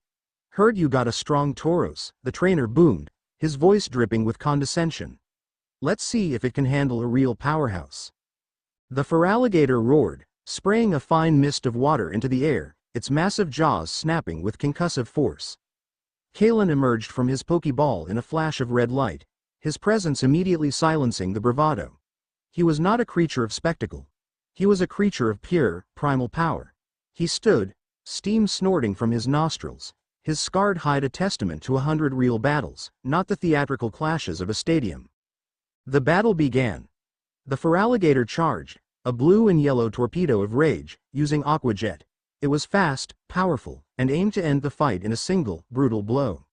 Heard you got a strong Tauros, the trainer boomed, his voice dripping with condescension. Let's see if it can handle a real powerhouse. The feraligatr roared, spraying a fine mist of water into the air, its massive jaws snapping with concussive force. Kalen emerged from his Pokeball in a flash of red light, his presence immediately silencing the bravado. He was not a creature of spectacle. He was a creature of pure, primal power. He stood, steam snorting from his nostrils, his scarred hide a testament to 100 real battles, not the theatrical clashes of a stadium. The battle began. The feraligatr charged, a blue and yellow torpedo of rage, using Aqua Jet. It was fast, powerful, and aimed to end the fight in a single, brutal blow.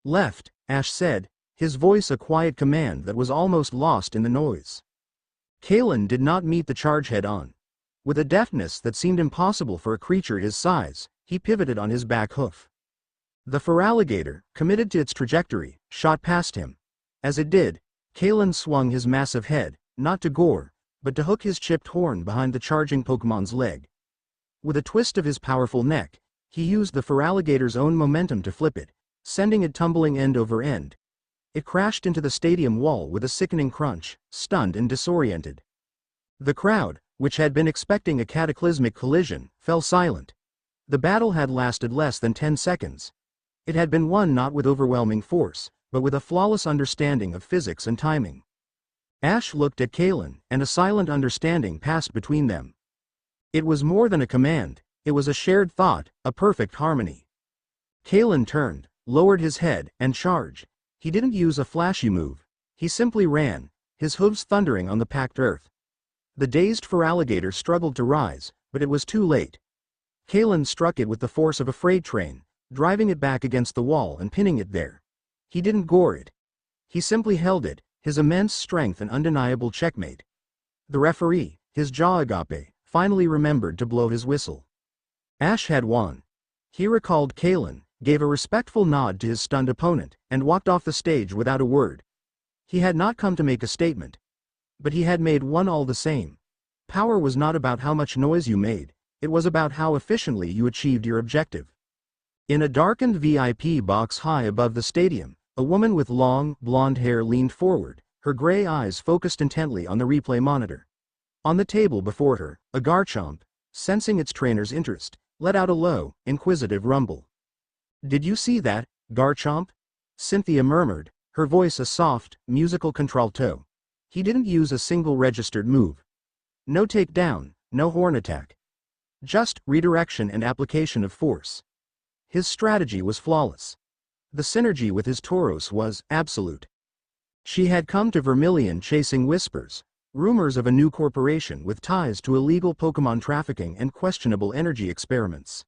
Left, Ash said, his voice a quiet command that was almost lost in the noise. Kalen did not meet the charge head-on. With a deftness that seemed impossible for a creature his size, he pivoted on his back hoof. The feraligator, committed to its trajectory, shot past him. As it did, Kalen swung his massive head, not to gore, but to hook his chipped horn behind the charging Pokemon's leg. With a twist of his powerful neck, he used the feraligator's own momentum to flip it, sending it tumbling end over end. It crashed into the stadium wall with a sickening crunch, stunned and disoriented. The crowd, which had been expecting a cataclysmic collision, fell silent. The battle had lasted less than 10 seconds. It had been won not with overwhelming force, but with a flawless understanding of physics and timing. Ash looked at Kalen, and a silent understanding passed between them. It was more than a command, it was a shared thought, a perfect harmony. Kalen turned, lowered his head, and charged. He didn't use a flashy move. He simply ran, his hooves thundering on the packed earth. The dazed feraligator struggled to rise, but it was too late. Kalen struck it with the force of a freight train, driving it back against the wall and pinning it there. He didn't gore it. He simply held it, his immense strength an undeniable checkmate. The referee, his jaw agape, finally remembered to blow his whistle. Ash had won. He recalled Kalen, gave a respectful nod to his stunned opponent, and walked off the stage without a word. He had not come to make a statement. But he had made one all the same. Power was not about how much noise you made, it was about how efficiently you achieved your objective. In a darkened VIP box high above the stadium, a woman with long, blonde hair leaned forward, her gray eyes focused intently on the replay monitor. On the table before her, a Garchomp, sensing its trainer's interest, let out a low, inquisitive rumble. "Did you see that, Garchomp?" Cynthia murmured, her voice a soft, musical contralto. He didn't use a single registered move. No takedown, no horn attack. Just redirection and application of force. His strategy was flawless. The synergy with his Tauros was absolute. She had come to Vermilion chasing whispers, rumors of a new corporation with ties to illegal Pokemon trafficking and questionable energy experiments.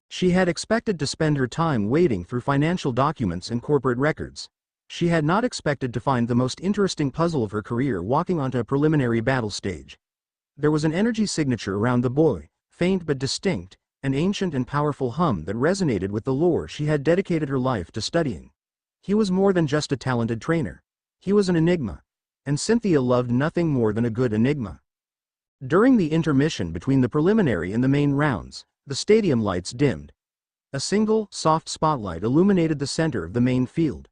She had expected to spend her time wading through financial documents and corporate records. She had not expected to find the most interesting puzzle of her career walking onto a preliminary battle stage. There was an energy signature around the boy, faint but distinct, an ancient and powerful hum that resonated with the lore she had dedicated her life to studying. He was more than just a talented trainer. He was an enigma, and Cynthia loved nothing more than a good enigma. During the intermission between the preliminary and the main rounds, the stadium lights dimmed. A single, soft spotlight illuminated the center of the main field.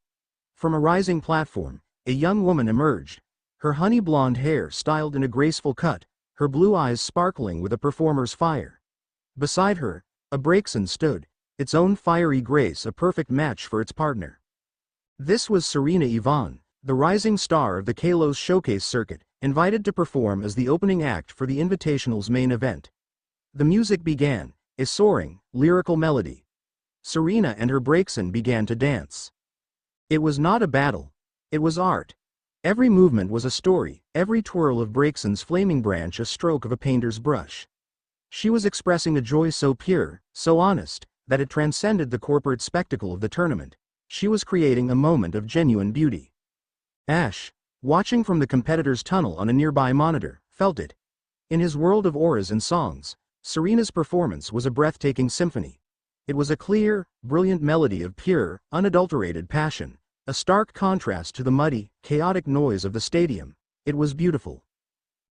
From a rising platform, a young woman emerged, her honey blonde hair styled in a graceful cut, her blue eyes sparkling with a performer's fire. Beside her, a Braixen stood, its own fiery grace a perfect match for its partner. This was Serena Yvonne, the rising star of the Kalos Showcase circuit, invited to perform as the opening act for the Invitational's main event. The music began, a soaring, lyrical melody. Serena and her Braixen began to dance. It was not a battle. It was art. Every movement was a story, every twirl of Braixen's flaming branch a stroke of a painter's brush. She was expressing a joy so pure, so honest, that it transcended the corporate spectacle of the tournament. She was creating a moment of genuine beauty. Ash, watching from the competitor's tunnel on a nearby monitor, felt it. In his world of auras and songs, Serena's performance was a breathtaking symphony. It was a clear, brilliant melody of pure, unadulterated passion, a stark contrast to the muddy, chaotic noise of the stadium. It was beautiful.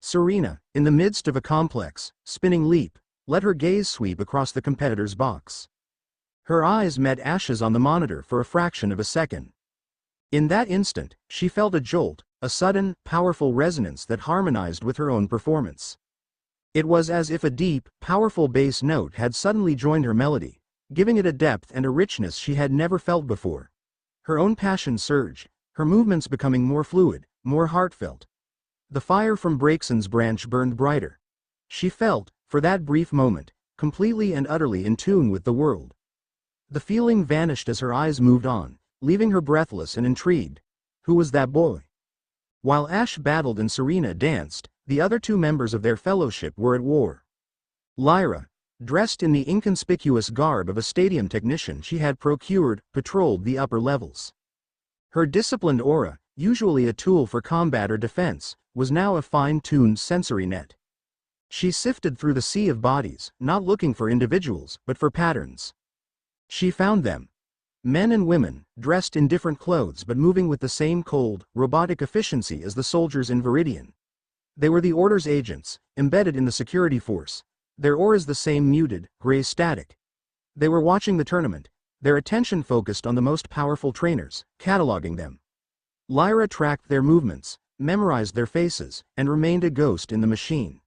Serena, in the midst of a complex, spinning leap, let her gaze sweep across the competitor's box. Her eyes met Ash's on the monitor for a fraction of a second. In that instant, she felt a jolt, a sudden, powerful resonance that harmonized with her own performance. It was as if a deep, powerful bass note had suddenly joined her melody, giving it a depth and a richness she had never felt before. Her own passion surged, her movements becoming more fluid, more heartfelt. The fire from Braixen's branch burned brighter. She felt, for that brief moment, completely and utterly in tune with the world. The feeling vanished as her eyes moved on, leaving her breathless and intrigued. Who was that boy? While Ash battled and Serena danced, the other two members of their fellowship were at war. Lyra, dressed in the inconspicuous garb of a stadium technician she had procured, patrolled the upper levels. Her disciplined aura, usually a tool for combat or defense, was now a fine-tuned sensory net. She sifted through the sea of bodies, not looking for individuals, but for patterns. She found them. Men and women, dressed in different clothes but moving with the same cold, robotic efficiency as the soldiers in Viridian. They were the Order's agents, embedded in the security force. Their auras the same muted, gray static. They were watching the tournament, their attention focused on the most powerful trainers, cataloging them. Lyra tracked their movements, memorized their faces, and remained a ghost in the machine.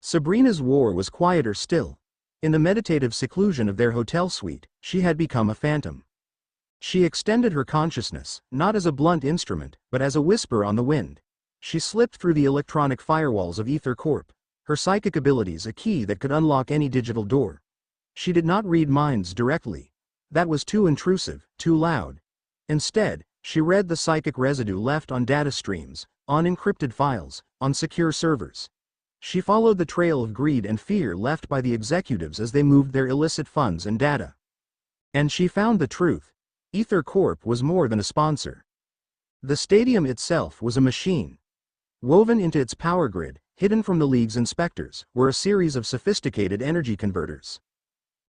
Sabrina's war was quieter still. In the meditative seclusion of their hotel suite, she had become a phantom. She extended her consciousness, not as a blunt instrument, but as a whisper on the wind. She slipped through the electronic firewalls of Ether Corp, her psychic abilities a key that could unlock any digital door. She did not read minds directly. That was too intrusive, too loud. Instead, she read the psychic residue left on data streams, on encrypted files, on secure servers. She followed the trail of greed and fear left by the executives as they moved their illicit funds and data. And she found the truth. Ether Corp was more than a sponsor. The stadium itself was a machine. Woven into its power grid, hidden from the League's inspectors, were a series of sophisticated energy converters.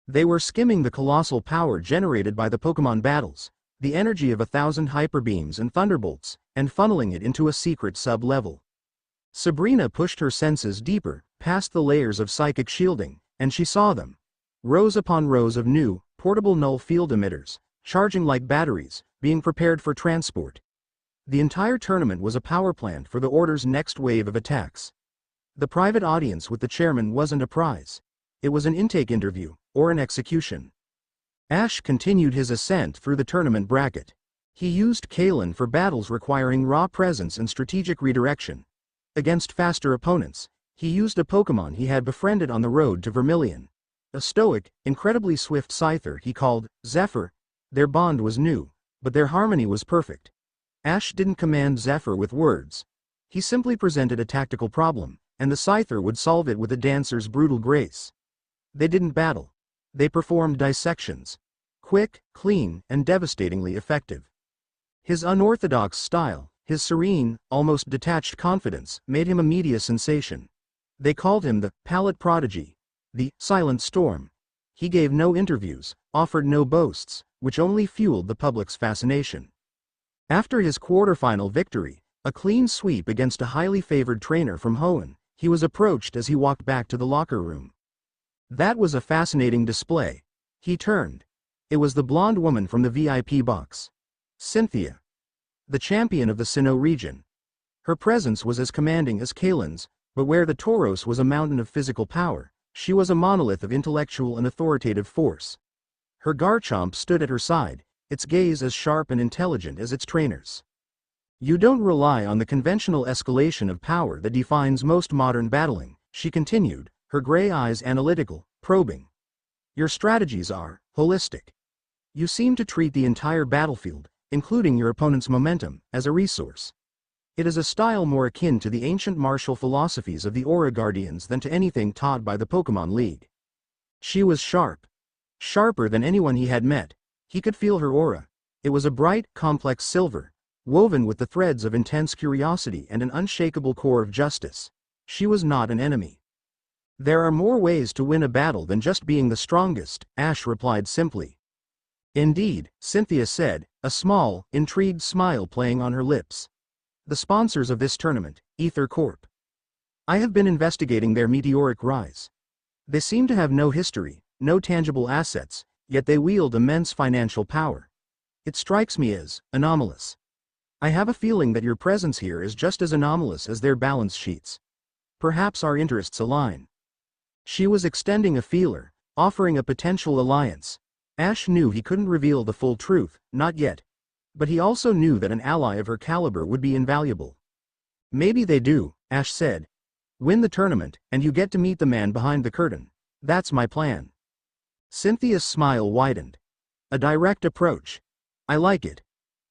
They were skimming the colossal power generated by the Pokémon battles, the energy of 1,000 hyperbeams and thunderbolts, and funneling it into a secret sub-level. Sabrina pushed her senses deeper, past the layers of psychic shielding, and she saw them. Rows upon rows of new, portable null field emitters, charging like batteries, being prepared for transport. The entire tournament was a power plant for the Order's next wave of attacks. The private audience with the chairman wasn't a prize. It was an intake interview, or an execution. Ash continued his ascent through the tournament bracket. He used Kalen for battles requiring raw presence and strategic redirection. Against faster opponents, he used a Pokémon he had befriended on the road to Vermilion. A stoic, incredibly swift scyther he called Zephyr. Their bond was new, but their harmony was perfect. Ash didn't command Zephyr with words. He simply presented a tactical problem, and the scyther would solve it with a dancer's brutal grace. They didn't battle. They performed dissections. Quick, clean, and devastatingly effective. His unorthodox style, his serene, almost detached confidence, made him a media sensation. They called him the Palette Prodigy, the Silent Storm. He gave no interviews, offered no boasts, which only fueled the public's fascination. After his quarterfinal victory, a clean sweep against a highly favored trainer from Hoenn, he was approached as he walked back to the locker room. That was a fascinating display. He turned. It was the blonde woman from the VIP box. Cynthia. The champion of the Sinnoh region. Her presence was as commanding as Kalen's, but where the Tauros was a mountain of physical power, she was a monolith of intellectual and authoritative force. Her Garchomp stood at her side, its gaze as sharp and intelligent as its trainer's. You don't rely on the conventional escalation of power that defines most modern battling, she continued, her gray eyes analytical, probing. Your strategies are holistic. You seem to treat the entire battlefield, including your opponent's momentum, as a resource. It is a style more akin to the ancient martial philosophies of the Aura Guardians than to anything taught by the Pokémon League. She was sharp. Sharper than anyone he had met. He could feel her aura. It was a bright, complex silver, woven with the threads of intense curiosity and an unshakable core of justice. She was not an enemy. There are more ways to win a battle than just being the strongest, Ash replied simply. Indeed, Cynthia said, a small, intrigued smile playing on her lips. The sponsors of this tournament, Ether Corp. I have been investigating their meteoric rise. They seem to have no history, no tangible assets, yet they wield immense financial power. It strikes me as anomalous. I have a feeling that your presence here is just as anomalous as their balance sheets. Perhaps our interests align. She was extending a feeler, offering a potential alliance. Ash knew he couldn't reveal the full truth, not yet. But he also knew that an ally of her caliber would be invaluable. Maybe they do, Ash said. Win the tournament, and you get to meet the man behind the curtain. That's my plan. Cynthia's smile widened. A direct approach. I like it.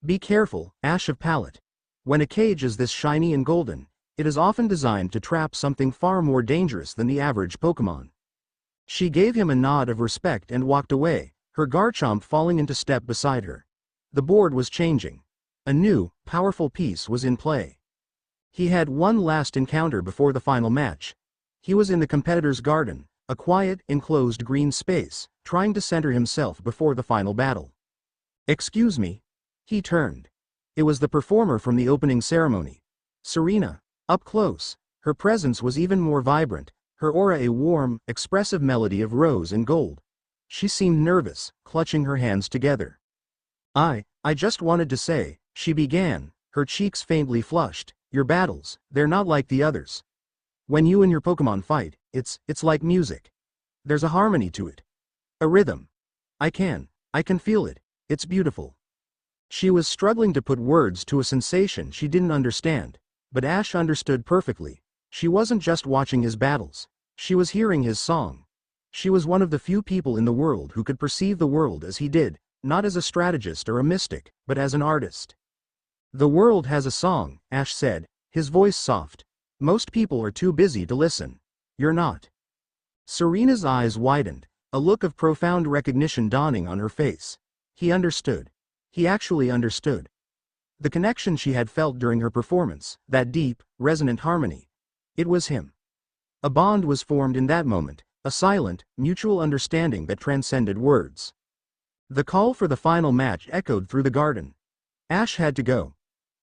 Be careful, Ash of Palette. When a cage is this shiny and golden, it is often designed to trap something far more dangerous than the average Pokémon. She gave him a nod of respect and walked away, her Garchomp falling into step beside her. The board was changing. A new, powerful piece was in play. He had one last encounter before the final match. He was in the competitor's garden, a quiet, enclosed green space, trying to center himself before the final battle. Excuse me. He turned. It was the performer from the opening ceremony. Serena. Up close. Her presence was even more vibrant, her aura a warm, expressive melody of rose and gold. She seemed nervous, clutching her hands together. I just wanted to say, she began, her cheeks faintly flushed, your battles, they're not like the others. When you and your Pokemon fight, it's like music. There's a harmony to it. A rhythm. I can feel it. It's beautiful. She was struggling to put words to a sensation she didn't understand, but Ash understood perfectly. She wasn't just watching his battles. She was hearing his song. She was one of the few people in the world who could perceive the world as he did, not as a strategist or a mystic, but as an artist. The world has a song, Ash said, his voice soft. Most people are too busy to listen. You're not. Serena's eyes widened, a look of profound recognition dawning on her face. He understood. He actually understood. The connection she had felt during her performance, that deep, resonant harmony. It was him. A bond was formed in that moment, a silent, mutual understanding that transcended words. The call for the final match echoed through the garden. Ash had to go.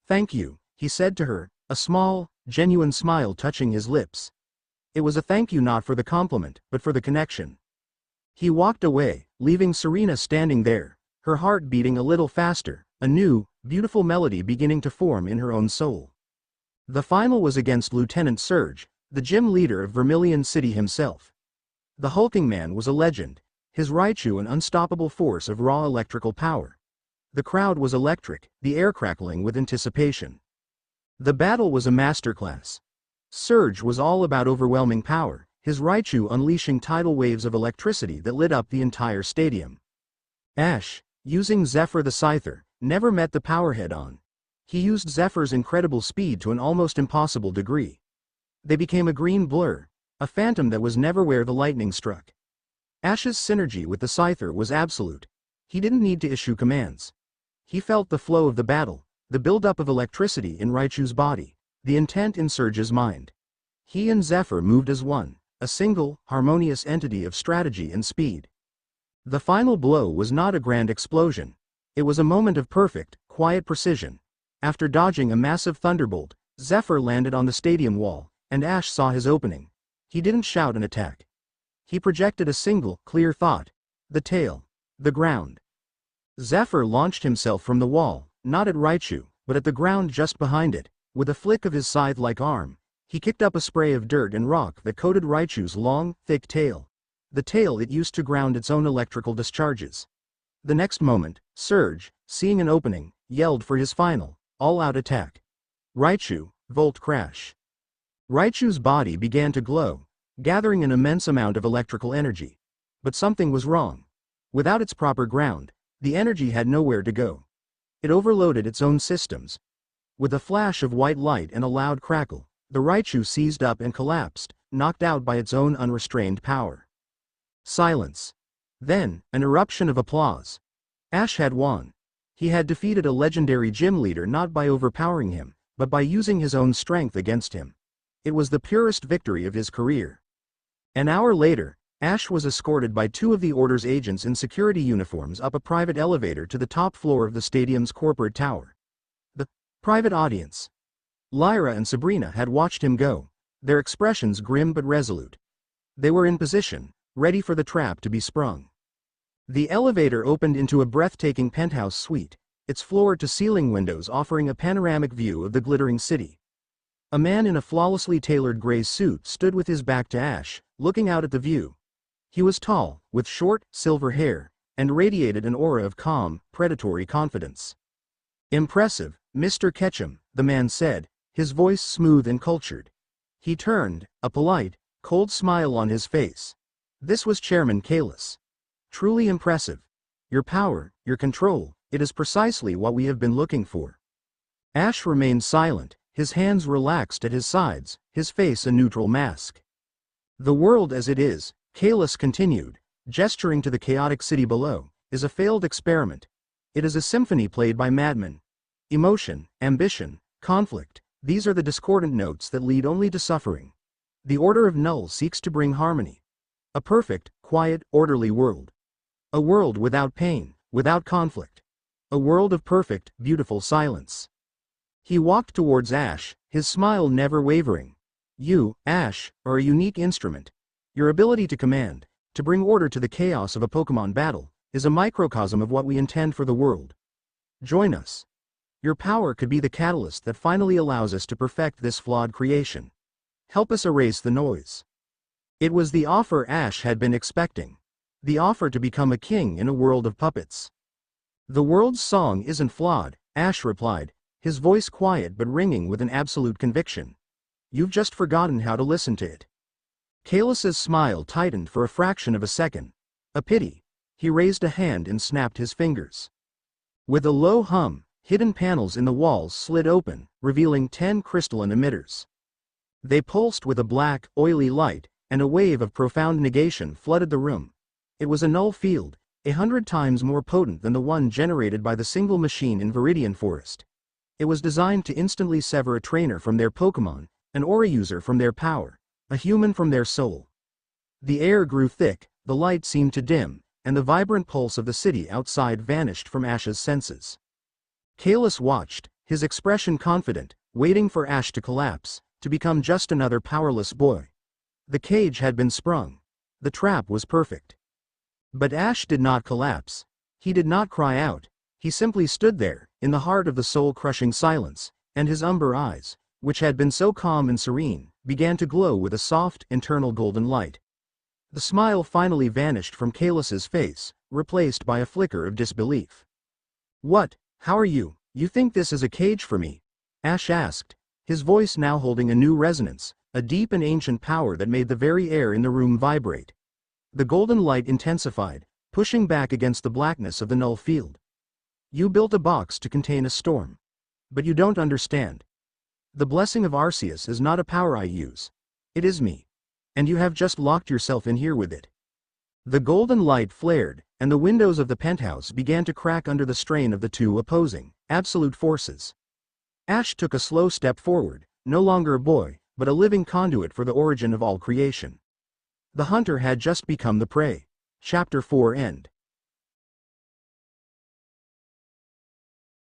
Thank you, he said to her, a small, genuine smile touching his lips. It was a thank you not for the compliment, but for the connection. He walked away, leaving Serena standing there, her heart beating a little faster, a new, beautiful melody beginning to form in her own soul. The final was against Lieutenant Surge, the gym leader of Vermilion City himself. The hulking man was a legend, his Raichu an unstoppable force of raw electrical power. The crowd was electric, the air crackling with anticipation. The battle was a masterclass. Surge was all about overwhelming power, his Raichu unleashing tidal waves of electricity that lit up the entire stadium. Ash, using Zephyr the Scyther, never met the power head-on. He used Zephyr's incredible speed to an almost impossible degree. They became a green blur, a phantom that was never where the lightning struck. Ash's synergy with the Scyther was absolute. He didn't need to issue commands. He felt the flow of the battle, the buildup of electricity in Raichu's body, the intent in Surge's mind. He and Zephyr moved as one, a single, harmonious entity of strategy and speed. The final blow was not a grand explosion. It was a moment of perfect, quiet precision. After dodging a massive thunderbolt, Zephyr landed on the stadium wall, and Ash saw his opening. He didn't shout an attack. He projected a single, clear thought. The tail. The ground. Zephyr launched himself from the wall, not at Raichu, but at the ground just behind it. With a flick of his scythe-like arm, he kicked up a spray of dirt and rock that coated Raichu's long, thick tail. The tail it used to ground its own electrical discharges. The next moment, Surge, seeing an opening, yelled for his final, all-out attack. Raichu, Volt Crash. Raichu's body began to glow, gathering an immense amount of electrical energy. But something was wrong. Without its proper ground, the energy had nowhere to go. It overloaded its own systems. With a flash of white light and a loud crackle, the Raichu seized up and collapsed, knocked out by its own unrestrained power. Silence. Then, an eruption of applause. Ash had won. He had defeated a legendary gym leader not by overpowering him, but by using his own strength against him. It was the purest victory of his career. An hour later, Ash was escorted by two of the Order's agents in security uniforms up a private elevator to the top floor of the stadium's corporate tower. The private audience. Lyra and Sabrina had watched him go, their expressions grim but resolute. They were in position, ready for the trap to be sprung. The elevator opened into a breathtaking penthouse suite, its floor-to-ceiling windows offering a panoramic view of the glittering city. A man in a flawlessly tailored gray suit stood with his back to Ash, looking out at the view. He was tall, with short, silver hair, and radiated an aura of calm, predatory confidence. "Impressive, Mr. Ketchum," the man said, his voice smooth and cultured. He turned, a polite, cold smile on his face. This was Chairman Kalis. "Truly impressive. Your power, your control, it is precisely what we have been looking for." Ash remained silent, his hands relaxed at his sides, his face a neutral mask. "The world as it is," Kalis continued, gesturing to the chaotic city below, "is a failed experiment. It is a symphony played by madmen. Emotion, ambition, conflict, these are the discordant notes that lead only to suffering. The Order of Null seeks to bring harmony. A perfect, quiet, orderly world. A world without pain, without conflict. A world of perfect, beautiful silence. He walked towards Ash, his smile never wavering. You, Ash, are a unique instrument. Your ability to command, to bring order to the chaos of a Pokemon battle, is a microcosm of what we intend for the world. Join us. Your power could be the catalyst that finally allows us to perfect this flawed creation. Help us erase the noise. It was the offer Ash had been expecting. The offer to become a king in a world of puppets. The world's song isn't flawed, Ash replied, his voice quiet but ringing with an absolute conviction. You've just forgotten how to listen to it. Kalus's smile tightened for a fraction of a second. A pity. He raised a hand and snapped his fingers. With a low hum, hidden panels in the walls slid open, revealing 10 crystalline emitters. They pulsed with a black, oily light, and a wave of profound negation flooded the room. It was a null field, 100 times more potent than the one generated by the single machine in Viridian Forest. It was designed to instantly sever a trainer from their Pokemon, an aura user from their power, a human from their soul. The air grew thick, the light seemed to dim, and the vibrant pulse of the city outside vanished from Ash's senses. Kalus watched, his expression confident, waiting for Ash to collapse, to become just another powerless boy. The cage had been sprung. The trap was perfect. But Ash did not collapse. He did not cry out. He simply stood there, in the heart of the soul-crushing silence, and his umber eyes, which had been so calm and serene, began to glow with a soft, internal golden light. The smile finally vanished from Kalus's face, replaced by a flicker of disbelief. "What? How are you? You think this is a cage for me?" Ash asked, his voice now holding a new resonance, a deep and ancient power that made the very air in the room vibrate. The golden light intensified, pushing back against the blackness of the null field. "You built a box to contain a storm. But you don't understand. The blessing of Arceus is not a power I use. It is me. And you have just locked yourself in here with it." The golden light flared, and the windows of the penthouse began to crack under the strain of the two opposing, absolute forces. Ash took a slow step forward, no longer a boy, but a living conduit for the origin of all creation. The hunter had just become the prey. Chapter 4 End.